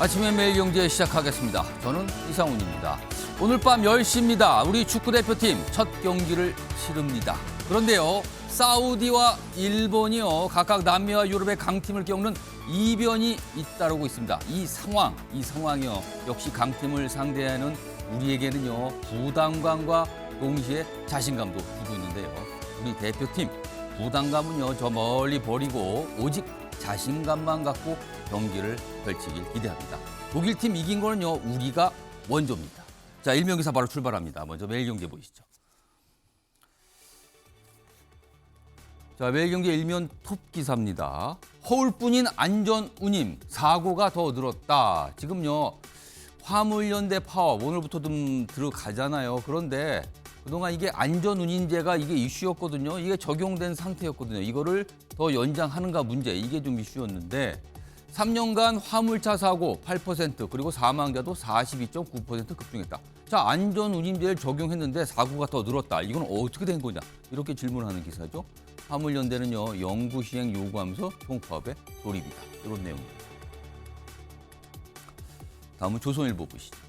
아침에 매일경제 시작하겠습니다. 저는 이상훈입니다. 오늘 밤 10시입니다. 우리 축구대표팀 첫 경기를 치릅니다. 그런데요, 사우디와 일본이요, 각각 남미와 유럽의 강팀을 꺾는 이변이 잇따르고 있습니다. 이 상황이요, 역시 강팀을 상대하는 우리에게는요, 부담감과 동시에 자신감도 주고 있는데요. 우리 대표팀 부담감은요, 저 멀리 버리고 오직 자신감만 갖고 경기를 펼치길 기대합니다. 독일팀 이긴 거는요, 우리가 원조입니다. 자, 일명기사 바로 출발합니다. 먼저 매일경제 보시죠. 자, 매일경제 일면 톱 기사입니다. 허울뿐인 안전운임 사고가 더 늘었다. 지금요, 화물연대 파업 오늘부터 좀 들어가잖아요. 그런데 그동안 이게 안전운임제가 이게 이슈였거든요. 이게 적용된 상태였거든요. 이거를 더 연장하는가 문제, 이게 좀 이슈였는데 3년간 화물차 사고 8% 그리고 사망자도 42.9% 급증했다. 자, 안전운임제를 적용했는데 사고가 더 늘었다. 이건 어떻게 된 거냐? 이렇게 질문하는 기사죠. 화물연대는요, 영구 시행 요구하면서 통파업에 돌입이다. 이런 내용입니다. 다음은 조선일보 보시죠.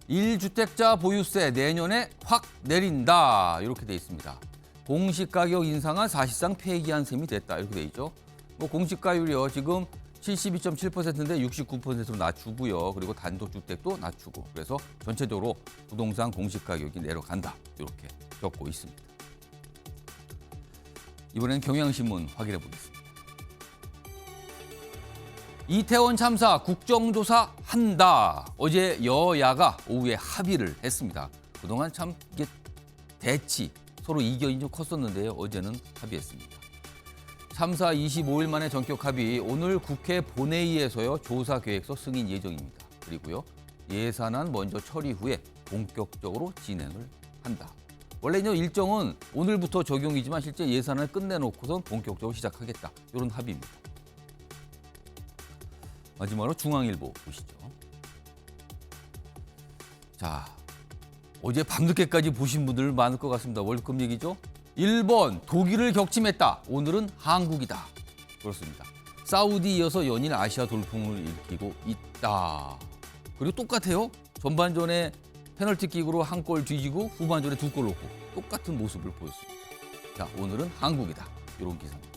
1주택자 보유세 내년에 확 내린다. 이렇게 돼 있습니다. 공시가격 인상은 사실상 폐기한 셈이 됐다. 이렇게 돼 있죠. 뭐 공시가율이요, 지금 72.7%인데 69%로 낮추고요. 그리고 단독주택도 낮추고. 그래서 전체적으로 부동산 공시가격이 내려간다. 이렇게 적고 있습니다. 이번엔 경향신문 확인해 보겠습니다. 이태원 참사 국정조사 한다. 어제 여야가 오후에 합의를 했습니다. 그동안 참 이게 대치, 서로 이견이 좀 컸었는데요. 어제는 합의했습니다. 참사 25일 만에 전격 합의, 오늘 국회 본회의에서요, 조사 계획서 승인 예정입니다. 그리고요, 예산안 먼저 처리 후에 본격적으로 진행을 한다. 원래 일정은 오늘부터 적용이지만 실제 예산을 끝내놓고선 본격적으로 시작하겠다. 이런 합의입니다. 마지막으로 중앙일보 보시죠. 자, 어제 밤늦게까지 보신 분들 많을 것 같습니다. 월드컵 얘기죠. 일본, 독일을 격침했다. 오늘은 한국이다. 그렇습니다. 사우디 이어서 연일 아시아 돌풍을 일으키고 있다. 그리고 똑같아요. 전반전에 페널티킥으로 한 골 뒤지고 후반전에 2골 넣고 똑같은 모습을 보였습니다. 자, 오늘은 한국이다. 이런 기사입니다.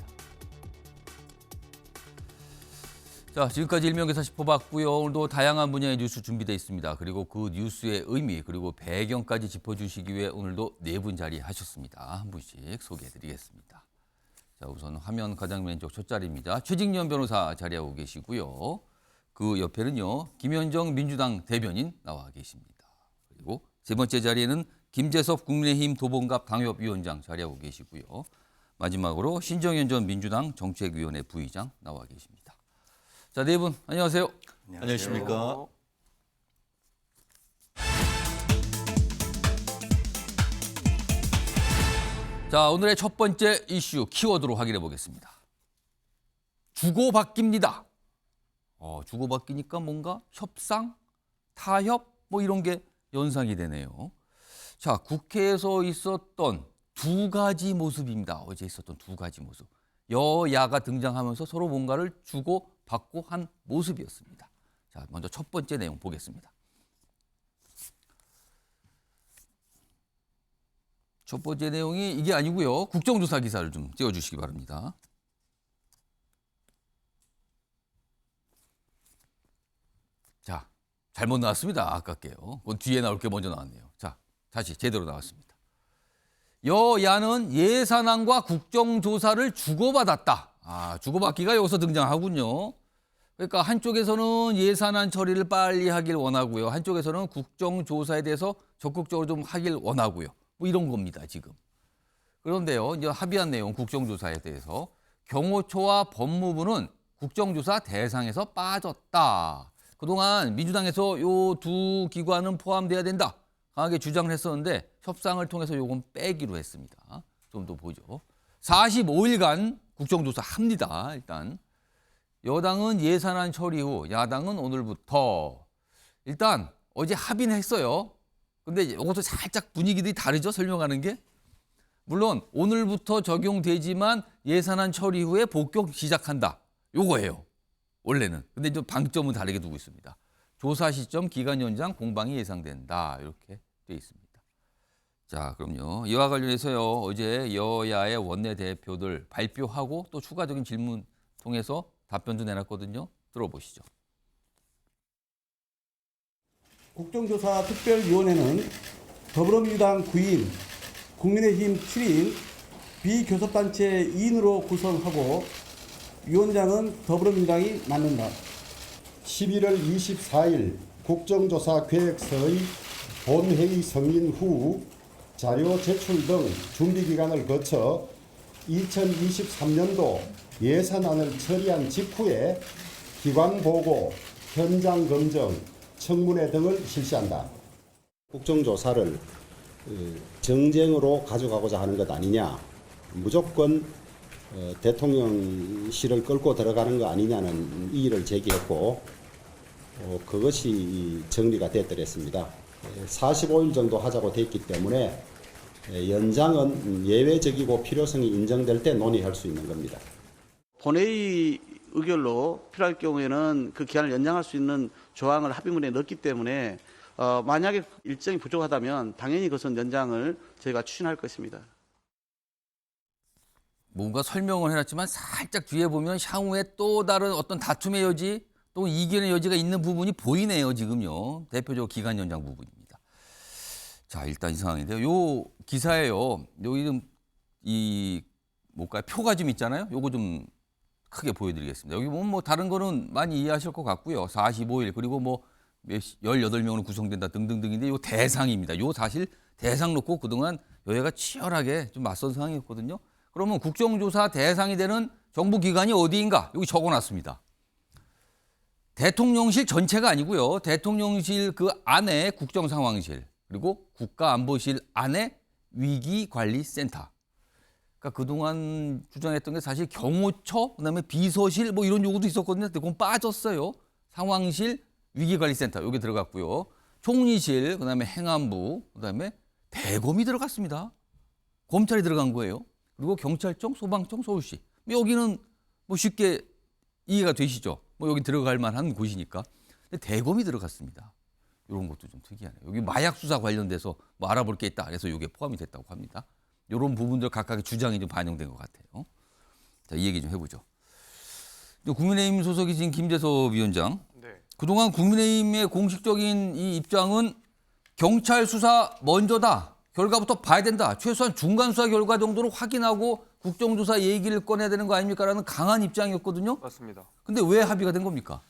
자, 지금까지 일명기사 짚어봤고요. 오늘도 다양한 분야의 뉴스 준비되어 있습니다. 그리고 그 뉴스의 의미 그리고 배경까지 짚어주시기 위해 오늘도 4분 자리하셨습니다. 한 분씩 소개해드리겠습니다. 자, 우선 화면 가장 왼쪽 첫 자리입니다. 최직련 변호사 자리하고 계시고요. 그 옆에는요, 김현정 민주당 대변인 나와 계십니다. 그리고 세 번째 자리에는 김재섭 국민의힘 도봉갑 당협위원장 자리하고 계시고요. 마지막으로 신정현 전 민주당 정책위원회 부의장 나와 계십니다. 자, 네 분 안녕하세요. 안녕하십니까. 자, 오늘의 첫 번째 이슈 키워드로 확인해 보겠습니다. 주고받기입니다. 주고받기니까 뭔가 협상, 타협 뭐 이런 게 연상이 되네요. 자, 국회에서 있었던 두 가지 모습입니다. 어제 있었던 두 가지 모습. 여야가 등장하면서 서로 뭔가를 주고받고 한 모습이었습니다. 자, 먼저 첫 번째 내용 보겠습니다. 첫 번째 내용이 이게 아니고요. 국정조사 기사를 좀 띄워주시기 바랍니다. 자, 잘못 나왔습니다. 아깝게요. 그건 뒤에 나올 게 먼저 나왔네요. 자, 다시 제대로 나왔습니다. 여야는 예산안과 국정조사를 주고받았다. 주고받기가 여기서 등장하군요. 그러니까 한쪽에서는 예산안 처리를 빨리 하길 원하고요. 한쪽에서는 국정조사에 대해서 적극적으로 좀 하길 원하고요. 뭐 이런 겁니다, 지금. 그런데요, 이제 합의한 내용 국정조사에 대해서 경호처와 법무부는 국정조사 대상에서 빠졌다. 그동안 민주당에서 요 두 기관은 포함돼야 된다. 강하게 주장을 했었는데 협상을 통해서 요건 빼기로 했습니다. 좀 더 보죠. 45일간 국정조사 합니다. 일단 여당은 예산안 처리 후, 야당은 오늘부터. 일단 어제 합의는 했어요. 근데 이것도 살짝 분위기들이 다르죠, 설명하는 게. 물론 오늘부터 적용되지만 예산안 처리 후에 복격 시작한다. 요거예요. 원래는. 근데 좀 방점은 다르게 두고 있습니다. 조사 시점, 기간 연장, 공방이 예상된다. 이렇게 돼 있습니다. 자, 그럼요. 이와 관련해서요. 어제 여야의 원내대표들 발표하고 또 추가적인 질문 통해서 답변도 내놨거든요. 들어보시죠. 국정조사 특별위원회는 더불어민주당 9인, 국민의힘 7인, 비교섭단체 2인으로 구성하고 위원장은 더불어민주당이 맡는다. 11월 24일 국정조사 계획서의 본회의 승인 후 자료 제출 등 준비기간을 거쳐 2023년도 예산안을 처리한 직후에 기관보고, 현장검증, 청문회 등을 실시한다. 국정조사를 정쟁으로 가져가고자 하는 것 아니냐, 무조건 대통령실을 끌고 들어가는 거 아니냐는 이의를 제기했고, 그것이 정리가 되었더랬습니다. 45일 정도 하자고 돼 있기 때문에 연장은 예외적이고 필요성이 인정될 때 논의할 수 있는 겁니다. 본회의 의결로 필요할 경우에는 그 기한을 연장할 수 있는 조항을 합의문에 넣었기 때문에 만약에 일정이 부족하다면 당연히 그것은 연장을 저희가 추진할 것입니다. 뭔가 설명을 해놨지만 살짝 뒤에 보면 향후에 또 다른 어떤 다툼의 여지, 또 이견의 여지가 있는 부분이 보이네요, 지금요. 대표적으로 기간 연장 부분입니다. 자, 일단 이 상황인데요. 요 기사에요. 여기 뭘까요? 표가 좀 있잖아요. 요거 좀 크게 보여드리겠습니다. 여기 보면 뭐 다른 거는 많이 이해하실 것 같고요. 45일 그리고 뭐 18명으로 구성된다 등등등인데 요 대상입니다. 요 사실 대상 놓고 그동안 여야가 치열하게 좀 맞선 상황이었거든요. 그러면 국정조사 대상이 되는 정부기관이 어디인가? 여기 적어놨습니다. 대통령실 전체가 아니고요. 대통령실 그 안에 국정상황실 그리고 국가안보실 안에 위기관리센터. 그러니까 그동안 주장했던 게 사실 경호처, 그다음에 비서실 뭐 이런 요구도 있었거든요. 근데 그건 빠졌어요. 상황실, 위기관리센터 여기 들어갔고요. 총리실, 그다음에 행안부, 그다음에 대검이 들어갔습니다. 검찰이 들어간 거예요. 그리고 경찰청, 소방청, 서울시. 여기는 뭐 쉽게 이해가 되시죠? 뭐 여기 들어갈 만한 곳이니까. 근데 대검이 들어갔습니다. 이런 것도 좀 특이하네요. 여기 마약 수사 관련돼서 뭐 알아볼 게 있다. 그래서 이게 포함이 됐다고 합니다. 이런 부분들 각각의 주장이 좀 반영된 것 같아요. 자, 이 얘기 좀 해보죠. 국민의힘 소속이신 김재섭 위원장. 네. 그동안 국민의힘의 공식적인 이 입장은 경찰 수사 먼저다. 결과부터 봐야 된다. 최소한 중간 수사 결과 정도로 확인하고 국정조사 얘기를 꺼내야 되는 거 아닙니까라는 강한 입장이었거든요. 맞습니다. 근데 왜 합의가 된 겁니까?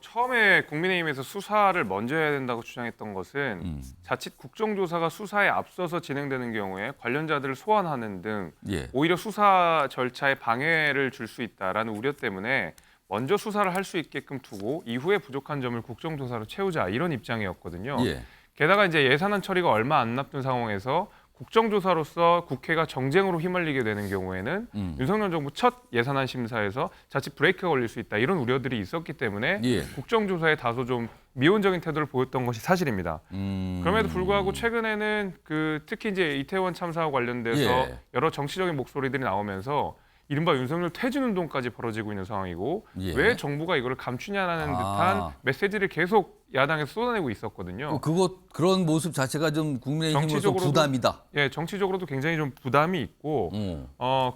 처음에 국민의힘에서 수사를 먼저 해야 된다고 주장했던 것은 자칫 국정조사가 수사에 앞서서 진행되는 경우에 관련자들을 소환하는 등 예. 오히려 수사 절차에 방해를 줄 수 있다라는 우려 때문에 먼저 수사를 할 수 있게끔 두고 이후에 부족한 점을 국정조사로 채우자 이런 입장이었거든요. 예. 게다가 이제 예산안 처리가 얼마 안 남은 상황에서 국정조사로서 국회가 정쟁으로 휘말리게 되는 경우에는 윤석열 정부 첫 예산안 심사에서 자칫 브레이크가 걸릴 수 있다 이런 우려들이 있었기 때문에 예. 국정조사에 다소 좀 미온적인 태도를 보였던 것이 사실입니다. 그럼에도 불구하고 최근에는 특히 이제 이태원 참사와 관련돼서 예. 여러 정치적인 목소리들이 나오면서 이른바 윤석열 퇴진운동까지 벌어지고 있는 상황이고 예. 왜 정부가 이거를 감추냐라는 듯한 메시지를 계속 야당에서 쏟아내고 있었거든요. 그런 모습 자체가 좀 국민의힘으로서 부담이다. 예, 정치적으로도 굉장히 좀 부담이 있고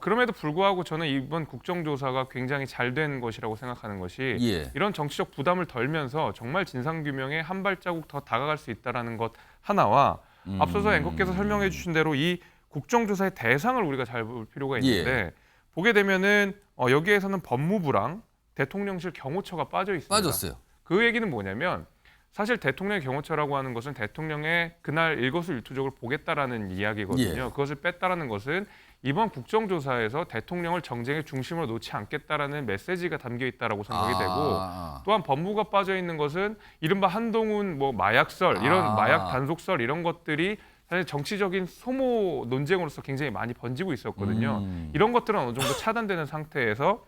그럼에도 불구하고 저는 이번 국정조사가 굉장히 잘 된 것이라고 생각하는 것이 예. 이런 정치적 부담을 덜면서 정말 진상규명에 한 발자국 더 다가갈 수 있다는 것 하나와 앞서서 앵커께서 설명해 주신 대로 이 국정조사의 대상을 우리가 잘 볼 필요가 있는데 예. 보게 되면은 여기에서는 법무부랑 대통령실 경호처가 빠져 있습니다. 빠졌어요. 그 얘기는 뭐냐면 사실 대통령의 경호처라고 하는 것은 대통령의 그날 일거수일투족을 보겠다라는 이야기거든요. 예. 그것을 뺐다라는 것은 이번 국정조사에서 대통령을 정쟁의 중심으로 놓지 않겠다라는 메시지가 담겨 있다라고 생각이 되고 또한 법무부가 빠져 있는 것은 이른바 한동훈 뭐 마약설 이런 마약 단속설 이런 것들이 사실 정치적인 소모 논쟁으로서 굉장히 많이 번지고 있었거든요. 이런 것들은 어느 정도 차단되는 상태에서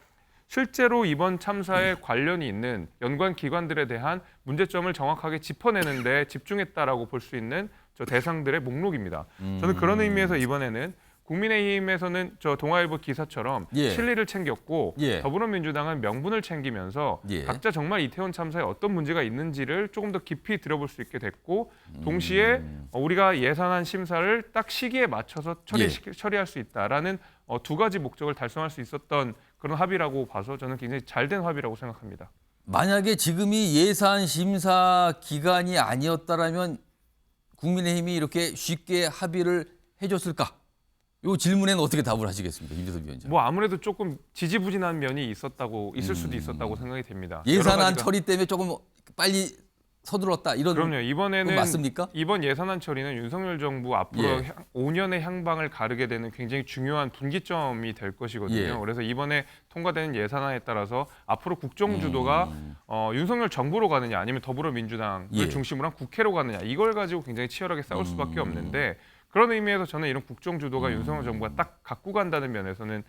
실제로 이번 참사에 관련이 있는 연관 기관들에 대한 문제점을 정확하게 짚어내는 데 집중했다라고 볼 수 있는 저 대상들의 목록입니다. 저는 그런 의미에서 이번에는 국민의힘에서는 저 동아일보 기사처럼 예. 실리를 챙겼고 예. 더불어민주당은 명분을 챙기면서 예. 각자 정말 이태원 참사에 어떤 문제가 있는지를 조금 더 깊이 들어볼 수 있게 됐고 동시에 우리가 예산안 심사를 딱 시기에 맞춰서 처리할 수 있다라는 두 가지 목적을 달성할 수 있었던 그런 합의라고 봐서 저는 굉장히 잘된 합의라고 생각합니다. 만약에 지금이 예산 심사 기간이 아니었다라면 국민의힘이 이렇게 쉽게 합의를 해줬을까? 이 질문에는 어떻게 답을 하시겠습니까, 김재섭 위원장? 뭐 아무래도 조금 지지부진한 면이 있을 수도 있었다고 생각이 됩니다. 예산안 처리 때문에 조금 빨리 서둘렀다 이런 그럼요. 이번에는 건 맞습니까? 이번 예산안 처리는 윤석열 정부 앞으로 예. 5년의 향방을 가르게 되는 굉장히 중요한 분기점이 될 것이거든요. 예. 그래서 이번에 통과되는 예산안에 따라서 앞으로 국정 주도가 윤석열 정부로 가느냐 아니면 더불어민주당을 예. 중심으로 한 국회로 가느냐 이걸 가지고 굉장히 치열하게 싸울 수밖에 없는데 그런 의미에서 저는 이런 국정 주도가 윤석열 정부가 딱 갖고 간다는 면에서는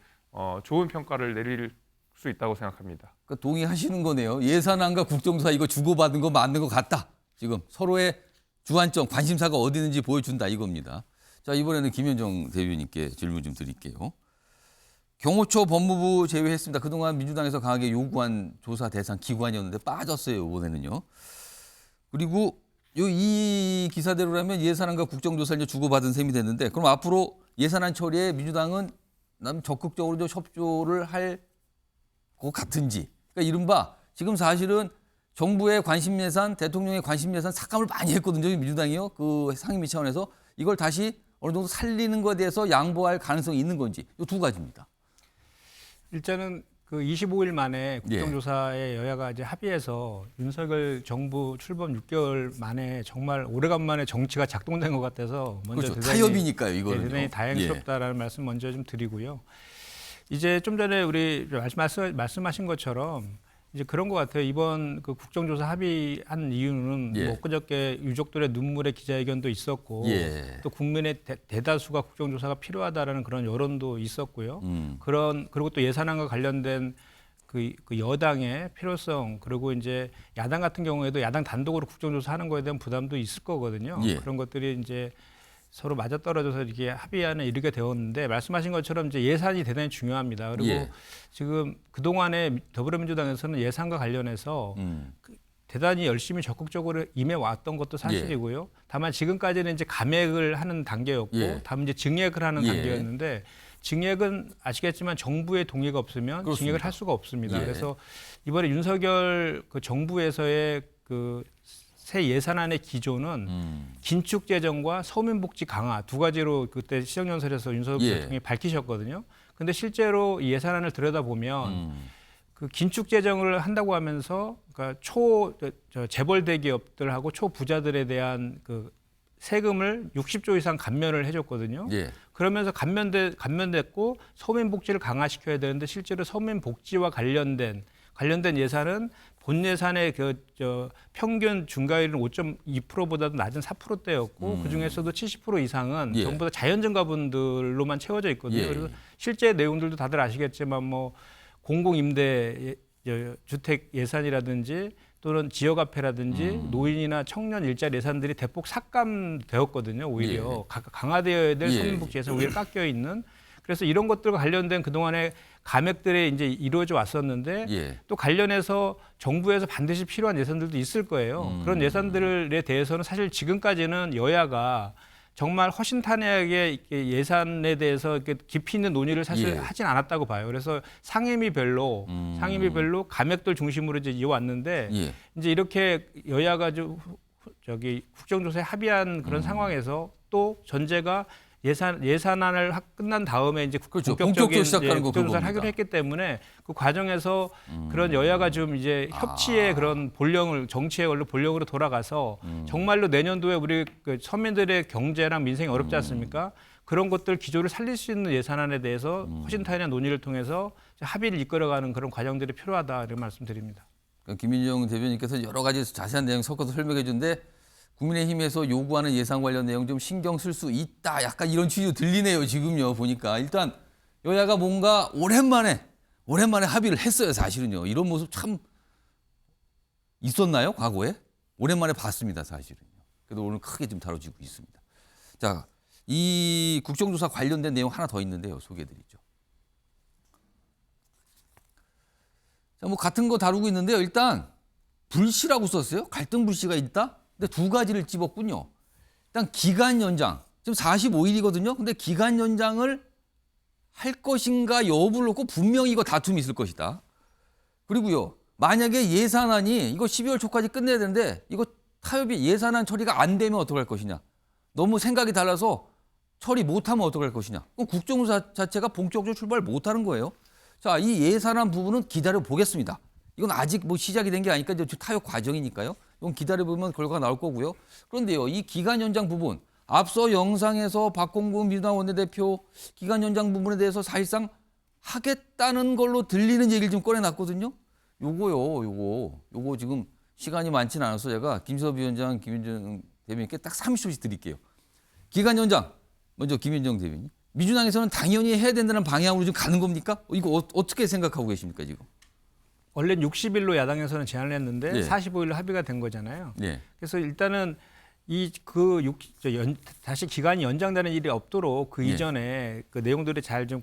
좋은 평가를 내릴 수 있다고 생각합니다. 그러니까 동의하시는 거네요. 예산안과 국정조사 이거 주고받은 거 맞는 것 같다. 지금 서로의 주안점, 관심사가 어디 있는지 보여준다 이겁니다. 자, 이번에는 김현정 대변인께 질문 좀 드릴게요. 경호처 법무부 제외했습니다. 그동안 민주당에서 강하게 요구한 조사 대상 기관이었는데 빠졌어요, 이번에는요. 그리고 이 기사대로라면 예산안과 국정조사를 주고받은 셈이 됐는데 그럼 앞으로 예산안 처리에 민주당은 적극적으로 좀 협조를 할 것 같은지. 그러니까 이른바 지금 사실은 정부의 관심 예산, 대통령의 관심 예산 삭감을 많이 했거든요. 민주당이요. 그 상임위 차원에서 이걸 다시 어느 정도 살리는 것에 대해서 양보할 가능성이 있는 건지. 이 두 가지입니다. 일단은 그 25일 만에 국정조사에 여야가 이제 합의해서 윤석열 정부 출범 6개월 만에 정말 오래간만에 정치가 작동된 것 같아서 먼저 그렇죠. 대단히, 타협이니까요, 이거는. 대단히 다행스럽다라는 말씀 먼저 좀 드리고요. 이제 좀 전에 우리 말씀하신 것처럼 이제 그런 것 같아요. 이번 그 국정조사 합의한 이유는 뭐 엊그저께 유족들의 눈물의 기자회견도 있었고 또 국민의 대다수가 국정조사가 필요하다라는 그런 여론도 있었고요. 그리고 또 예산안과 관련된 그 여당의 필요성 그리고 이제 야당 같은 경우에도 야당 단독으로 국정조사하는 거에 대한 부담도 있을 거거든요. 그런 것들이 이제 서로 맞아떨어져서 이렇게 합의안에 이르게 되었는데 말씀하신 것처럼 이제 예산이 대단히 중요합니다. 그리고 지금 그동안에 더불어민주당에서는 예산과 관련해서 대단히 열심히 적극적으로 임해왔던 것도 사실이고요. 다만 지금까지는 이제 감액을 하는 단계였고 다음 이제 증액을 하는 단계였는데 증액은 아시겠지만 정부의 동의가 없으면 그렇습니다. 증액을 할 수가 없습니다. 그래서 이번에 윤석열 그 정부에서의 그 새 예산안의 기조는 긴축 재정과 서민복지 강화 두 가지로 그때 시정연설에서 윤석열 대통령이 밝히셨거든요. 근데 실제로 이 예산안을 들여다보면 그 긴축 재정을 한다고 하면서 그러니까 재벌 대기업들하고 초부자들에 대한 그 세금을 60조 이상 감면을 해줬거든요. 그러면서 감면됐고 서민복지를 강화시켜야 되는데 실제로 서민복지와 관련된 예산은 본 예산의 평균 중과율은 5.2%보다도 낮은 4%대였고 그 중에서도 70% 이상은 전부 다 자연증가분들로만 채워져 있거든요. 그리고 실제 내용들도 다들 아시겠지만 뭐 공공임대 주택 예산이라든지 또는 지역화폐라든지 노인이나 청년 일자리 예산들이 대폭 삭감되었거든요. 오히려 강화되어야 될 서민복지 예산 오히려 깎여 있는. 그래서 이런 것들과 관련된 그동안의 감액들이 이제 이루어져 왔었는데 또 관련해서 정부에서 반드시 필요한 예산들도 있을 거예요. 그런 예산들에 대해서는 사실 지금까지는 여야가 정말 허심탄회하게 예산에 대해서 이렇게 깊이 있는 논의를 사실 하진 않았다고 봐요. 그래서 상임위별로 감액들 중심으로 이제 이어왔는데 이제 이렇게 여야가 국정조사에 합의한 그런 상황에서 또 전제가 예산안을 끝난 다음에 이제 본격적인 국정조사를 하기로 했기 때문에 그 과정에서 그런 여야가 좀 이제 협치의 그런 정치의 원래 본령으로 돌아가서 정말로 내년도에 우리 그 서민들의 경제랑 민생이 어렵지 않습니까? 그런 것들 기조를 살릴 수 있는 예산안에 대해서 허심탄회한 논의를 통해서 합의를 이끌어가는 그런 과정들이 필요하다 이런 말씀드립니다. 그러니까 김민정 대변인께서 여러 가지 자세한 내용 섞어서 설명해 주는데 국민의힘에서 요구하는 예산 관련 내용 좀 신경 쓸 수 있다. 약간 이런 취지로 들리네요. 지금요. 보니까. 일단 여야가 뭔가 오랜만에 합의를 했어요. 사실은요. 이런 모습 참 있었나요? 과거에? 오랜만에 봤습니다. 사실은요. 그래도 오늘 크게 좀 다뤄지고 있습니다. 자, 이 국정조사 관련된 내용 하나 더 있는데요. 소개해드리죠. 자, 뭐 같은 거 다루고 있는데요. 일단 불씨라고 썼어요. 갈등 불씨가 있다. 근데 두 가지를 집었군요. 일단 기간 연장. 지금 45일이거든요. 근데 기간 연장을 할 것인가 여부를 놓고 분명히 이거 다툼이 있을 것이다. 그리고요. 만약에 예산안이 이거 12월 초까지 끝내야 되는데 이거 타협이 예산안 처리가 안 되면 어떡할 것이냐. 너무 생각이 달라서 처리 못하면 어떡할 것이냐. 그럼 국정조사 자체가 본격적으로 출발 못하는 거예요. 자, 이 예산안 부분은 기다려 보겠습니다. 이건 아직 뭐 시작이 된 게 아니니까 이제 타협 과정이니까요. 이건 기다려 보면 결과가 나올 거고요. 그런데요, 이 기간 연장 부분, 앞서 영상에서 박홍근 민주당 원내대표 기간 연장 부분에 대해서 사실상 하겠다는 걸로 들리는 얘기를 좀 꺼내놨거든요. 요거 지금 시간이 많지는 않아서 제가 김수섭 위원장, 김윤정 대변인께 딱 30초씩 드릴게요. 기간 연장, 먼저 김윤정 대변인. 민주당에서는 당연히 해야 된다는 방향으로 좀 가는 겁니까? 이거 어떻게 생각하고 계십니까, 지금? 원래는 60일로 야당에서는 제안을 했는데 예. 45일로 합의가 된 거잖아요. 예. 그래서 일단은 다시 기간이 연장되는 일이 없도록 그 예. 이전에 그 내용들이 잘 좀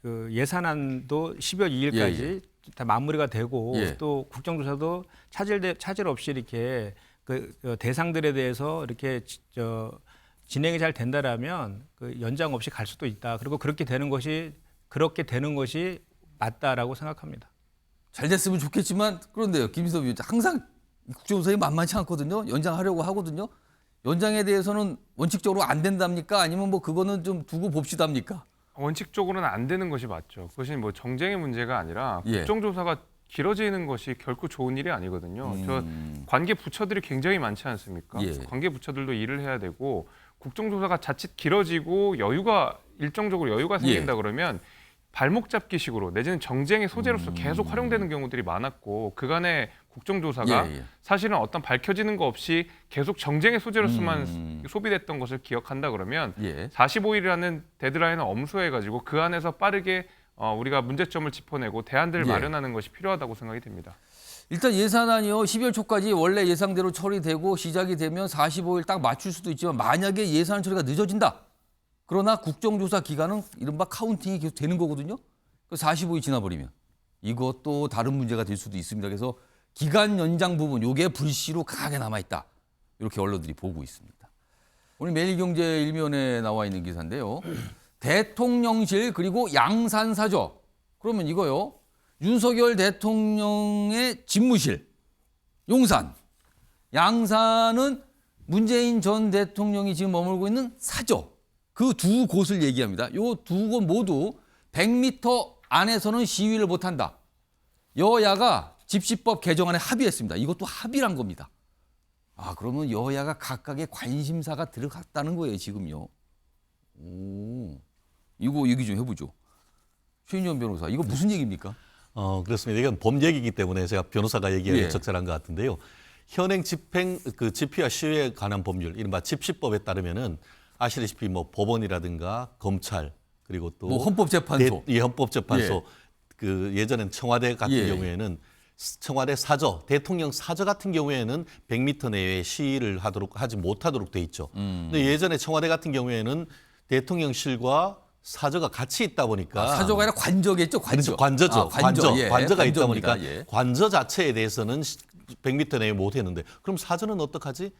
그 예산안도 12월 2일까지 다 마무리가 되고 예. 또 국정조사도 차질 없이 이렇게 그 대상들에 대해서 이렇게 진행이 잘 된다라면 그 연장 없이 갈 수도 있다. 그리고 그렇게 되는 것이 맞다라고 생각합니다. 잘 됐으면 좋겠지만 그런데요, 김수섭 위원장 항상 국정조사에 만만치 않거든요. 연장하려고 하거든요. 연장에 대해서는 원칙적으로 안 된답니까? 아니면 뭐 그거는 좀 두고 봅시다입니까? 원칙적으로는 안 되는 것이 맞죠. 그것이 뭐 정쟁의 문제가 아니라 예. 국정조사가 길어지는 것이 결코 좋은 일이 아니거든요. 저 관계 부처들이 굉장히 많지 않습니까? 예. 관계 부처들도 일을 해야 되고 국정조사가 자칫 길어지고 일정적으로 여유가 생긴다 그러면 발목 잡기식으로 내지는 정쟁의 소재로서 계속 활용되는 경우들이 많았고 그간의 국정조사가 예. 사실은 어떤 밝혀지는 거 없이 계속 정쟁의 소재로서만 소비됐던 것을 기억한다 그러면 예. 45일이라는 데드라인을 엄수해가지고 그 안에서 빠르게 우리가 문제점을 짚어내고 대안들을 예. 마련하는 것이 필요하다고 생각이 됩니다. 일단 예산안이요, 12월 초까지 원래 예상대로 처리되고 시작이 되면 45일 딱 맞출 수도 있지만 만약에 예산 처리가 늦어진다. 그러나 국정조사 기간은 이른바 카운팅이 계속 되는 거거든요. 45일 지나버리면 이것도 다른 문제가 될 수도 있습니다. 그래서 기간 연장 부분, 요게 불씨로 강하게 남아있다. 이렇게 언론들이 보고 있습니다. 오늘 매일경제 일면에 나와 있는 기사인데요. 대통령실 그리고 양산사저. 그러면 이거요. 윤석열 대통령의 집무실, 용산. 양산은 문재인 전 대통령이 지금 머물고 있는 사저. 그 두 곳을 얘기합니다. 요 두 곳 모두 100m 안에서는 시위를 못한다. 여야가 집시법 개정안에 합의했습니다. 이것도 합의란 겁니다. 아, 그러면 여야가 각각의 관심사가 들어갔다는 거예요, 지금요. 오, 이거 얘기 좀 해보죠. 최인현 변호사, 이거 무슨 얘기입니까? 그렇습니다. 이건 법 얘기이기 때문에 제가 변호사가 얘기하기 예. 적절한 것 같은데요. 현행 집회와 시위에 관한 법률, 이른바 집시법에 따르면은 아시다시피 뭐 법원이라든가 검찰 그리고 또 뭐 헌법재판소. 헌법재판소 그 예전엔 청와대 같은 예. 경우에는 청와대 사저, 대통령 사저 같은 경우에는 100m 내외 시위를 하지 못하도록 돼 있죠. 근데 예전에 청와대 같은 경우에는 대통령실과 사저가 같이 있다 보니까 사저가 아니라 관저겠죠, 관저. 그렇죠. 관저죠. 아, 관저. 예, 관저가 있다 관저입니다. 보니까 예. 관저 자체에 대해서는 100m 내에 못 했는데 그럼 사저는 어떡하지?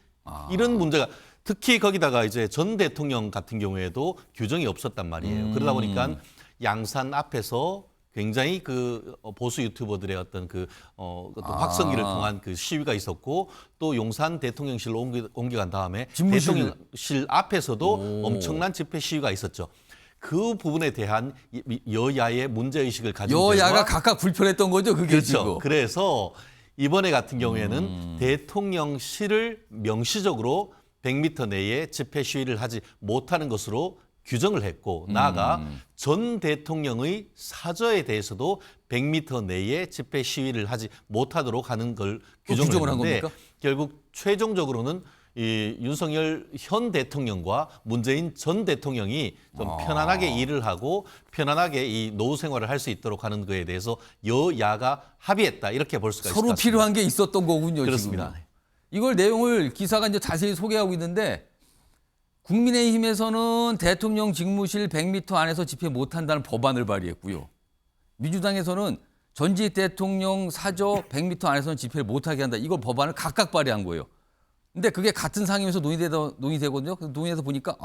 이런 문제가 특히 거기다가 이제 전 대통령 같은 경우에도 규정이 없었단 말이에요. 그러다 보니까 양산 앞에서 굉장히 그 보수 유튜버들의 어떤 어떤 확성기를 통한 그 시위가 있었고 또 용산 대통령실로 옮겨간 다음에 집무실. 대통령실 앞에서도 엄청난 집회 시위가 있었죠. 그 부분에 대한 여야의 문제의식을 가진 여야가 결과 각각 불편했던 거죠, 그게 그렇죠. 지금. 그래서 이번에 같은 경우에는 대통령실을 명시적으로 100m 내에 집회 시위를 하지 못하는 것으로 규정을 했고 나아가 전 대통령의 사저에 대해서도 100m 내에 집회 시위를 하지 못하도록 하는 걸 규정을 규정을 한 했는데 겁니까? 결국 최종적으로는 이 윤석열 현 대통령과 문재인 전 대통령이 좀 편안하게 일을 하고 편안하게 이 노후 생활을 할 수 있도록 하는 거에 대해서 여야가 합의했다 이렇게 볼 수가 있을 것 서로 같습니다. 필요한 게 있었던 거군요, 그렇습니다. 지금. 이걸 내용을 기사가 이제 자세히 소개하고 있는데 국민의힘에서는 대통령 직무실 100m 안에서 집회 못한다는 법안을 발의했고요. 민주당에서는 전직 대통령 사저 100m 안에서는 집회를 못하게 한다. 이걸 법안을 각각 발의한 거예요. 근데 그게 같은 상임위에서 논의되거든요. 그래서 논의해서 보니까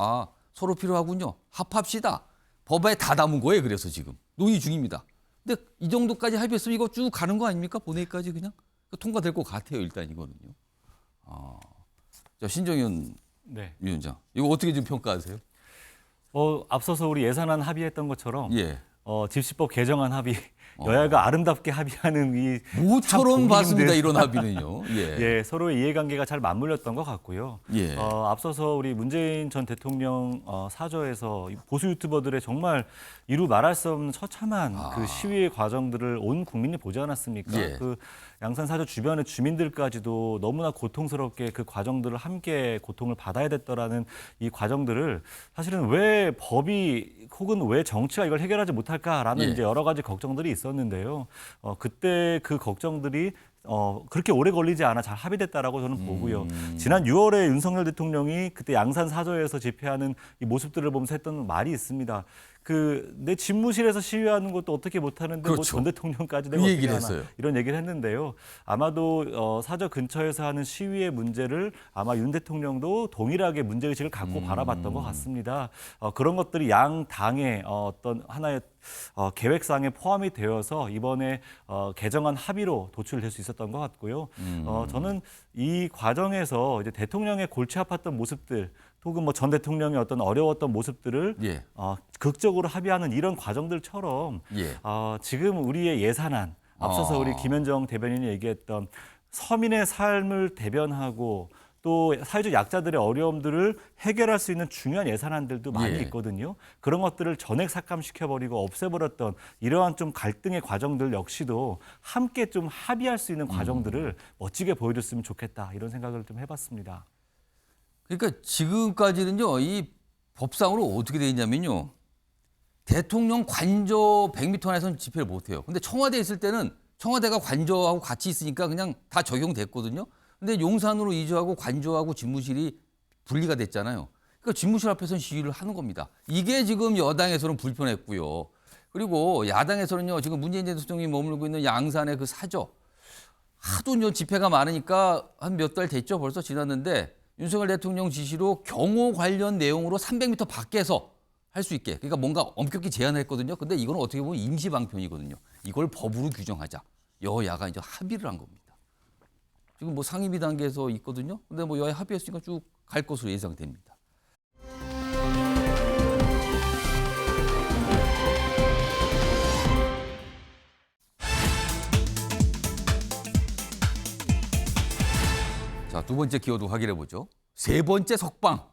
서로 필요하군요. 합합시다. 법안에 다 담은 거예요. 그래서 지금 논의 중입니다. 근데 이 정도까지 합의했으면 이거 쭉 가는 거 아닙니까? 본회의까지 그냥 통과될 것 같아요. 일단 이거는요. 자, 신정현 네. 위원장, 이거 어떻게 좀 평가하세요? 앞서서 우리 예산안 합의했던 것처럼 예. 집시법 개정안 합의, 여야가 아름답게 합의하는 이 모처럼 참 봤습니다. 보기 힘든 이런 합의는요. 예. 예, 서로의 이해관계가 잘 맞물렸던 것 같고요. 예. 앞서서 우리 문재인 전 대통령 사저에서 보수 유튜버들의 정말 이루 말할 수 없는 처참한 그 시위의 과정들을 온 국민이 보지 않았습니까? 예. 그 양산 사저 주변의 주민들까지도 너무나 고통스럽게 그 과정들을 함께 고통을 받아야 됐더라는 이 과정들을 사실은 왜 법이 혹은 왜 정치가 이걸 해결하지 못할까라는 예. 이제 여러 가지 걱정들이 있었는데요. 그때 그 걱정들이 그렇게 오래 걸리지 않아 잘 합의됐다라고 저는 보고요. 지난 6월에 윤석열 대통령이 그때 양산 사저에서 집회하는 이 모습들을 보면서 했던 말이 있습니다. 내 집무실에서 시위하는 것도 어떻게 못하는데 뭐 그렇죠. 전 대통령까지 그 내가 어떻게 얘기를 하나 했어요. 이런 얘기를 했는데요. 아마도 사저 근처에서 하는 시위의 문제를 아마 윤 대통령도 동일하게 문제의식을 갖고 바라봤던 것 같습니다. 그런 것들이 양 당의 어떤 하나의 계획상에 포함이 되어서 이번에 개정안 합의로 도출될 수 있었던 것 같고요. 저는 이 과정에서 이제 대통령의 골치 아팠던 모습들 혹은 뭐 전 대통령의 어떤 어려웠던 모습들을 예. 극적으로 합의하는 이런 과정들처럼 예. 지금 우리의 예산안 앞서서 우리 김현정 대변인이 얘기했던 서민의 삶을 대변하고 또 사회적 약자들의 어려움들을 해결할 수 있는 중요한 예산안들도 많이 예. 있거든요. 그런 것들을 전액 삭감시켜버리고 없애버렸던 이러한 좀 갈등의 과정들 역시도 함께 좀 합의할 수 있는 과정들을 멋지게 보여줬으면 좋겠다 이런 생각을 좀 해봤습니다. 그러니까 지금까지는요, 이 법상으로 어떻게 돼 있냐면요. 대통령 관저 100m 안에서는 집회를 못 해요. 근데 청와대에 있을 때는 청와대가 관저하고 같이 있으니까 그냥 다 적용됐거든요. 근데 용산으로 이주하고 관저하고 집무실이 분리가 됐잖아요. 그러니까 집무실 앞에서는 시위를 하는 겁니다. 이게 지금 여당에서는 불편했고요. 그리고 야당에서는요, 지금 문재인 대통령이 머물고 있는 양산의 그 사저. 하도 집회가 많으니까 한 몇 달 됐죠. 벌써 지났는데 윤석열 대통령 지시로 경호 관련 내용으로 300m 밖에서 할 수 있게. 그러니까 뭔가 엄격히 제한했거든요. 근데 이건 어떻게 보면 임시 방편이거든요. 이걸 법으로 규정하자. 여야가 이제 합의를 한 겁니다. 지금 뭐 상임위 단계에서 있거든요. 근데 뭐 여야 합의했으니까 쭉 갈 것으로 예상됩니다. 자, 두 번째 키워드 확인해 보죠. 세 번째 석방.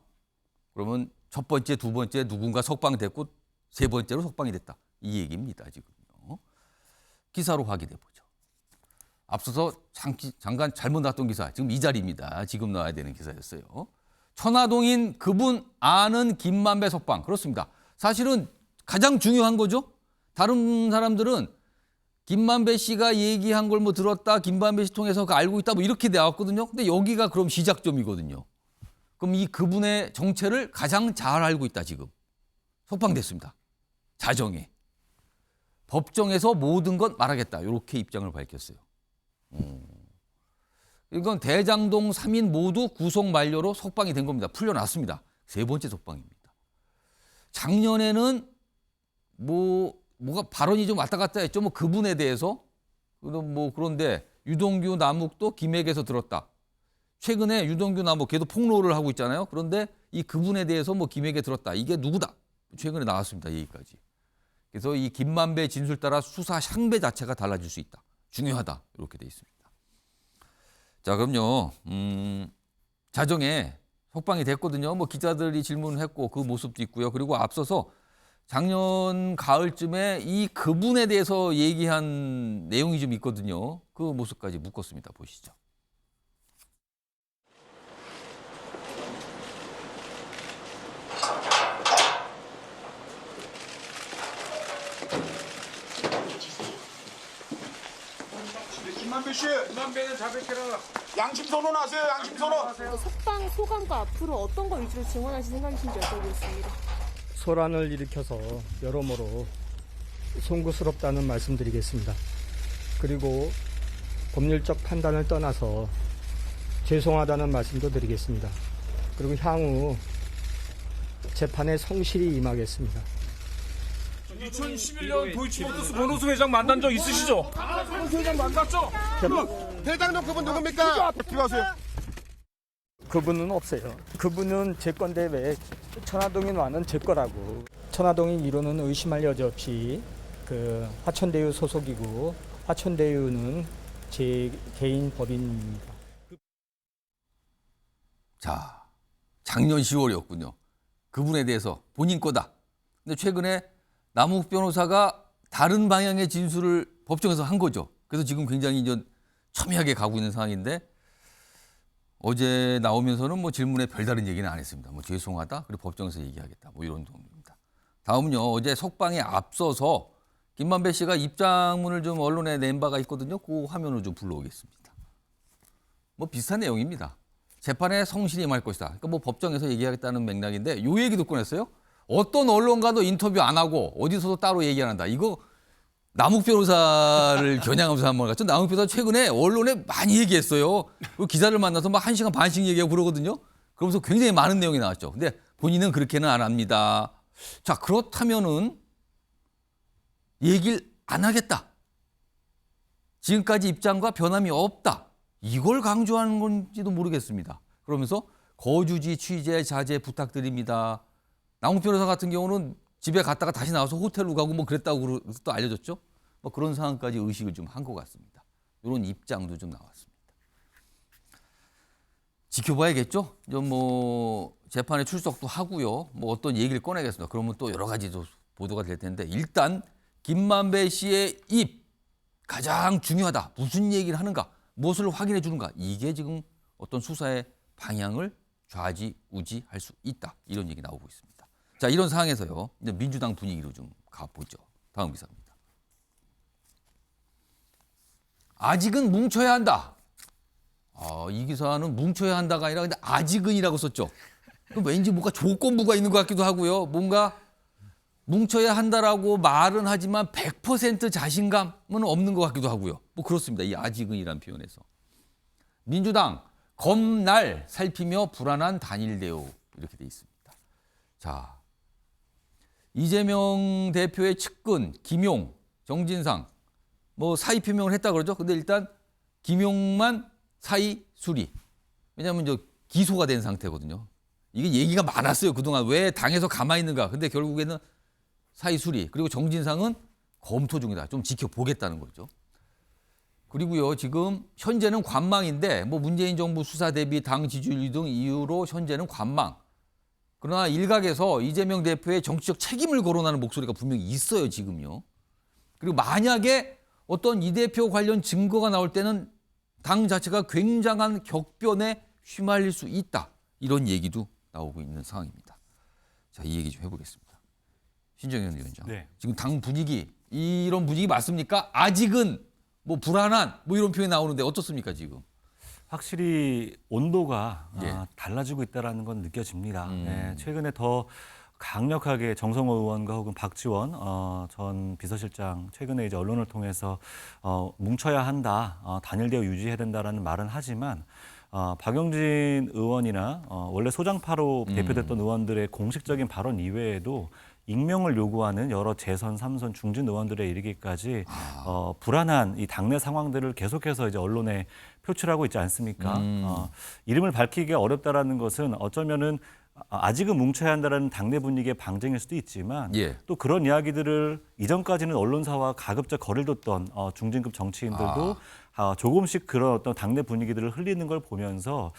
그러면 첫 번째, 두 번째 누군가 석방됐고 세 번째로 석방이 됐다. 이 얘기입니다, 지금요. 기사로 확인해 보죠. 앞서서 잠깐 잘못 나왔던 기사. 지금 이 자리입니다. 지금 나와야 되는 기사였어요. 천화동인 그분 아는 김만배 석방. 그렇습니다. 사실은 가장 중요한 거죠. 다른 사람들은 김만배 씨가 얘기한 걸 뭐 들었다, 김만배 씨 통해서 알고 있다, 뭐 이렇게 나왔거든요. 근데 여기가 그럼 시작점이거든요. 그럼 이 그분의 정체를 가장 잘 알고 있다, 지금. 석방됐습니다. 자정에. 법정에서 모든 것 말하겠다. 이렇게 입장을 밝혔어요. 이건 대장동 3인 모두 구속 만료로 석방이 된 겁니다. 풀려났습니다. 세 번째 석방입니다. 작년에는 뭐가 발언이 좀 왔다 갔다 했죠. 뭐 그분에 대해서. 그런데 유동규 남욱도 김해에서 들었다. 최근에 유동규 남욱 걔도 폭로를 하고 있잖아요. 그런데 이 그분에 대해서 뭐 김해에 들었다. 이게 누구다? 최근에 나왔습니다. 얘기까지. 그래서 이 김만배 진술 따라 수사 향배 자체가 달라질 수 있다. 중요하다. 이렇게 돼 있습니다. 자, 그럼요. 자정에 석방이 됐거든요. 뭐 기자들이 질문을 했고 그 모습도 있고요. 그리고 앞서서 작년 가을쯤에 이 그분에 대해서 얘기한 내용이 좀 있거든요. 그 모습까지 묶었습니다. 보시죠. 김만배 씨. 김만배는 자백해라. 양심 선언하세요. 양심 선언. 속방 소감과 앞으로 어떤 걸 위주로 증언하실 생각이신지 여쭤보겠습니다. 소란을 일으켜서 여러모로 송구스럽다는 말씀드리겠습니다. 그리고 법률적 판단을 떠나서 죄송하다는 말씀도 드리겠습니다. 그리고 향후 재판에 성실히 임하겠습니다. 2011년 도이치모터스 권오수 회장 만난 적 있으시죠? 권오수 회장 만났죠? 대장동 그분 누굽니까? 들어가세요. 그분은 없어요. 그분은 제 건데 왜 천화동인 와는 제 거라고. 천화동인 이론은 의심할 여지 없이 그 화천대유 소속이고 화천대유는 제 개인 법인입니다. 자, 작년 10월이었군요. 그분에 대해서 본인 거다. 근데 최근에 남욱 변호사가 다른 방향의 진술을 법정에서 한 거죠. 그래서 지금 굉장히 이제 첨예하게 가고 있는 상황인데 어제 나오면서는 뭐 질문에 별다른 얘기는 안 했습니다. 뭐 죄송하다, 그리고 법정에서 얘기하겠다, 뭐 이런 동입니다. 다음은요, 어제 석방에 앞서서 김만배 씨가 입장문을 좀 언론에 낸 바가 있거든요. 그 화면을 좀 불러오겠습니다. 뭐 비슷한 내용입니다. 재판에 성실히 임할 것이다. 그러니까 뭐 법정에서 얘기하겠다는 맥락인데 요 얘기도 꺼냈어요. 어떤 언론과도 인터뷰 안 하고 어디서도 따로 얘기 안 한다. 이거 남욱 변호사를 겨냥하면서 한 번 같죠. 남욱 변호사 최근에 언론에 많이 얘기했어요. 그 기자를 만나서 막 1시간 반씩 얘기하고 그러거든요. 그러면서 굉장히 많은 내용이 나왔죠. 근데 본인은 그렇게는 안 합니다. 자, 그렇다면은 얘기를 안 하겠다. 지금까지 입장과 변함이 없다. 이걸 강조하는 건지도 모르겠습니다. 그러면서 거주지 취재 자제 부탁드립니다. 남욱 변호사 같은 경우는 집에 갔다가 다시 나와서 호텔로 가고 뭐 그랬다고 또 알려졌죠. 뭐 그런 상황까지 의식을 좀 한 것 같습니다. 이런 입장도 좀 나왔습니다. 지켜봐야겠죠. 좀 뭐 재판에 출석도 하고요. 뭐 어떤 얘기를 꺼내겠습니다. 그러면 또 여러 가지도 보도가 될 텐데 일단 김만배 씨의 입 가장 중요하다. 무슨 얘기를 하는가, 무엇을 확인해 주는가. 이게 지금 어떤 수사의 방향을 좌지우지할 수 있다. 이런 얘기 나오고 있습니다. 자, 이런 상황에서요. 이제 민주당 분위기로 좀 가보죠. 다음 기사입니다. 아직은 뭉쳐야 한다. 이 기사는 뭉쳐야 한다가 아니라 근데 아직은이라고 썼죠. 그럼 왠지 뭔가 조건부가 있는 것 같기도 하고요. 뭔가 뭉쳐야 한다라고 말은 하지만 100% 자신감은 없는 것 같기도 하고요. 뭐 그렇습니다. 이 아직은이라는 표현에서. 민주당 검날 살피며 불안한 단일 대우 이렇게 돼 있습니다. 자, 이재명 대표의 측근 김용, 정진상 뭐 사의 표명을 했다 그러죠. 근데 일단 김용만 사의 수리. 왜냐하면 이제 기소가 된 상태거든요. 이게 얘기가 많았어요. 그동안 왜 당에서 가만히 있는가. 근데 결국에는 사의 수리. 그리고 정진상은 검토 중이다. 좀 지켜보겠다는 거죠. 그리고요, 지금 현재는 관망인데 뭐 문재인 정부 수사 대비 당 지지율 등 이유로 현재는 관망. 그러나 일각에서 이재명 대표의 정치적 책임을 거론하는 목소리가 분명히 있어요, 지금요. 그리고 만약에 어떤 이 대표 관련 증거가 나올 때는 당 자체가 굉장한 격변에 휘말릴 수 있다. 이런 얘기도 나오고 있는 상황입니다. 자, 이 얘기 좀 해보겠습니다. 신정현 위원장. 네. 지금 당 분위기, 이런 분위기 맞습니까? 아직은 뭐 불안한 뭐 이런 표현이 나오는데 어떻습니까, 지금? 확실히 온도가 예. 달라지고 있다는 건 느껴집니다. 네, 최근에 더 강력하게 정성호 의원과 혹은 박지원 전 비서실장 최근에 이제 언론을 통해서 뭉쳐야 한다, 단일 대우 유지해야 된다라는 말은 하지만 박용진 의원이나 원래 소장파로 대표됐던 의원들의 공식적인 발언 이외에도 익명을 요구하는 여러 재선, 3선, 중진 의원들에 이르기까지 불안한 이 당내 상황들을 계속해서 이제 언론에 표출하고 있지 않습니까? 이름을 밝히기가 어렵다라는 것은 어쩌면은 아직은 뭉쳐야 한다라는 당내 분위기의 방증일 수도 있지만 예. 또 그런 이야기들을 이전까지는 언론사와 가급적 거리를 뒀던 중진급 정치인들도 조금씩 그런 어떤 당내 분위기들을 흘리는 걸 보면서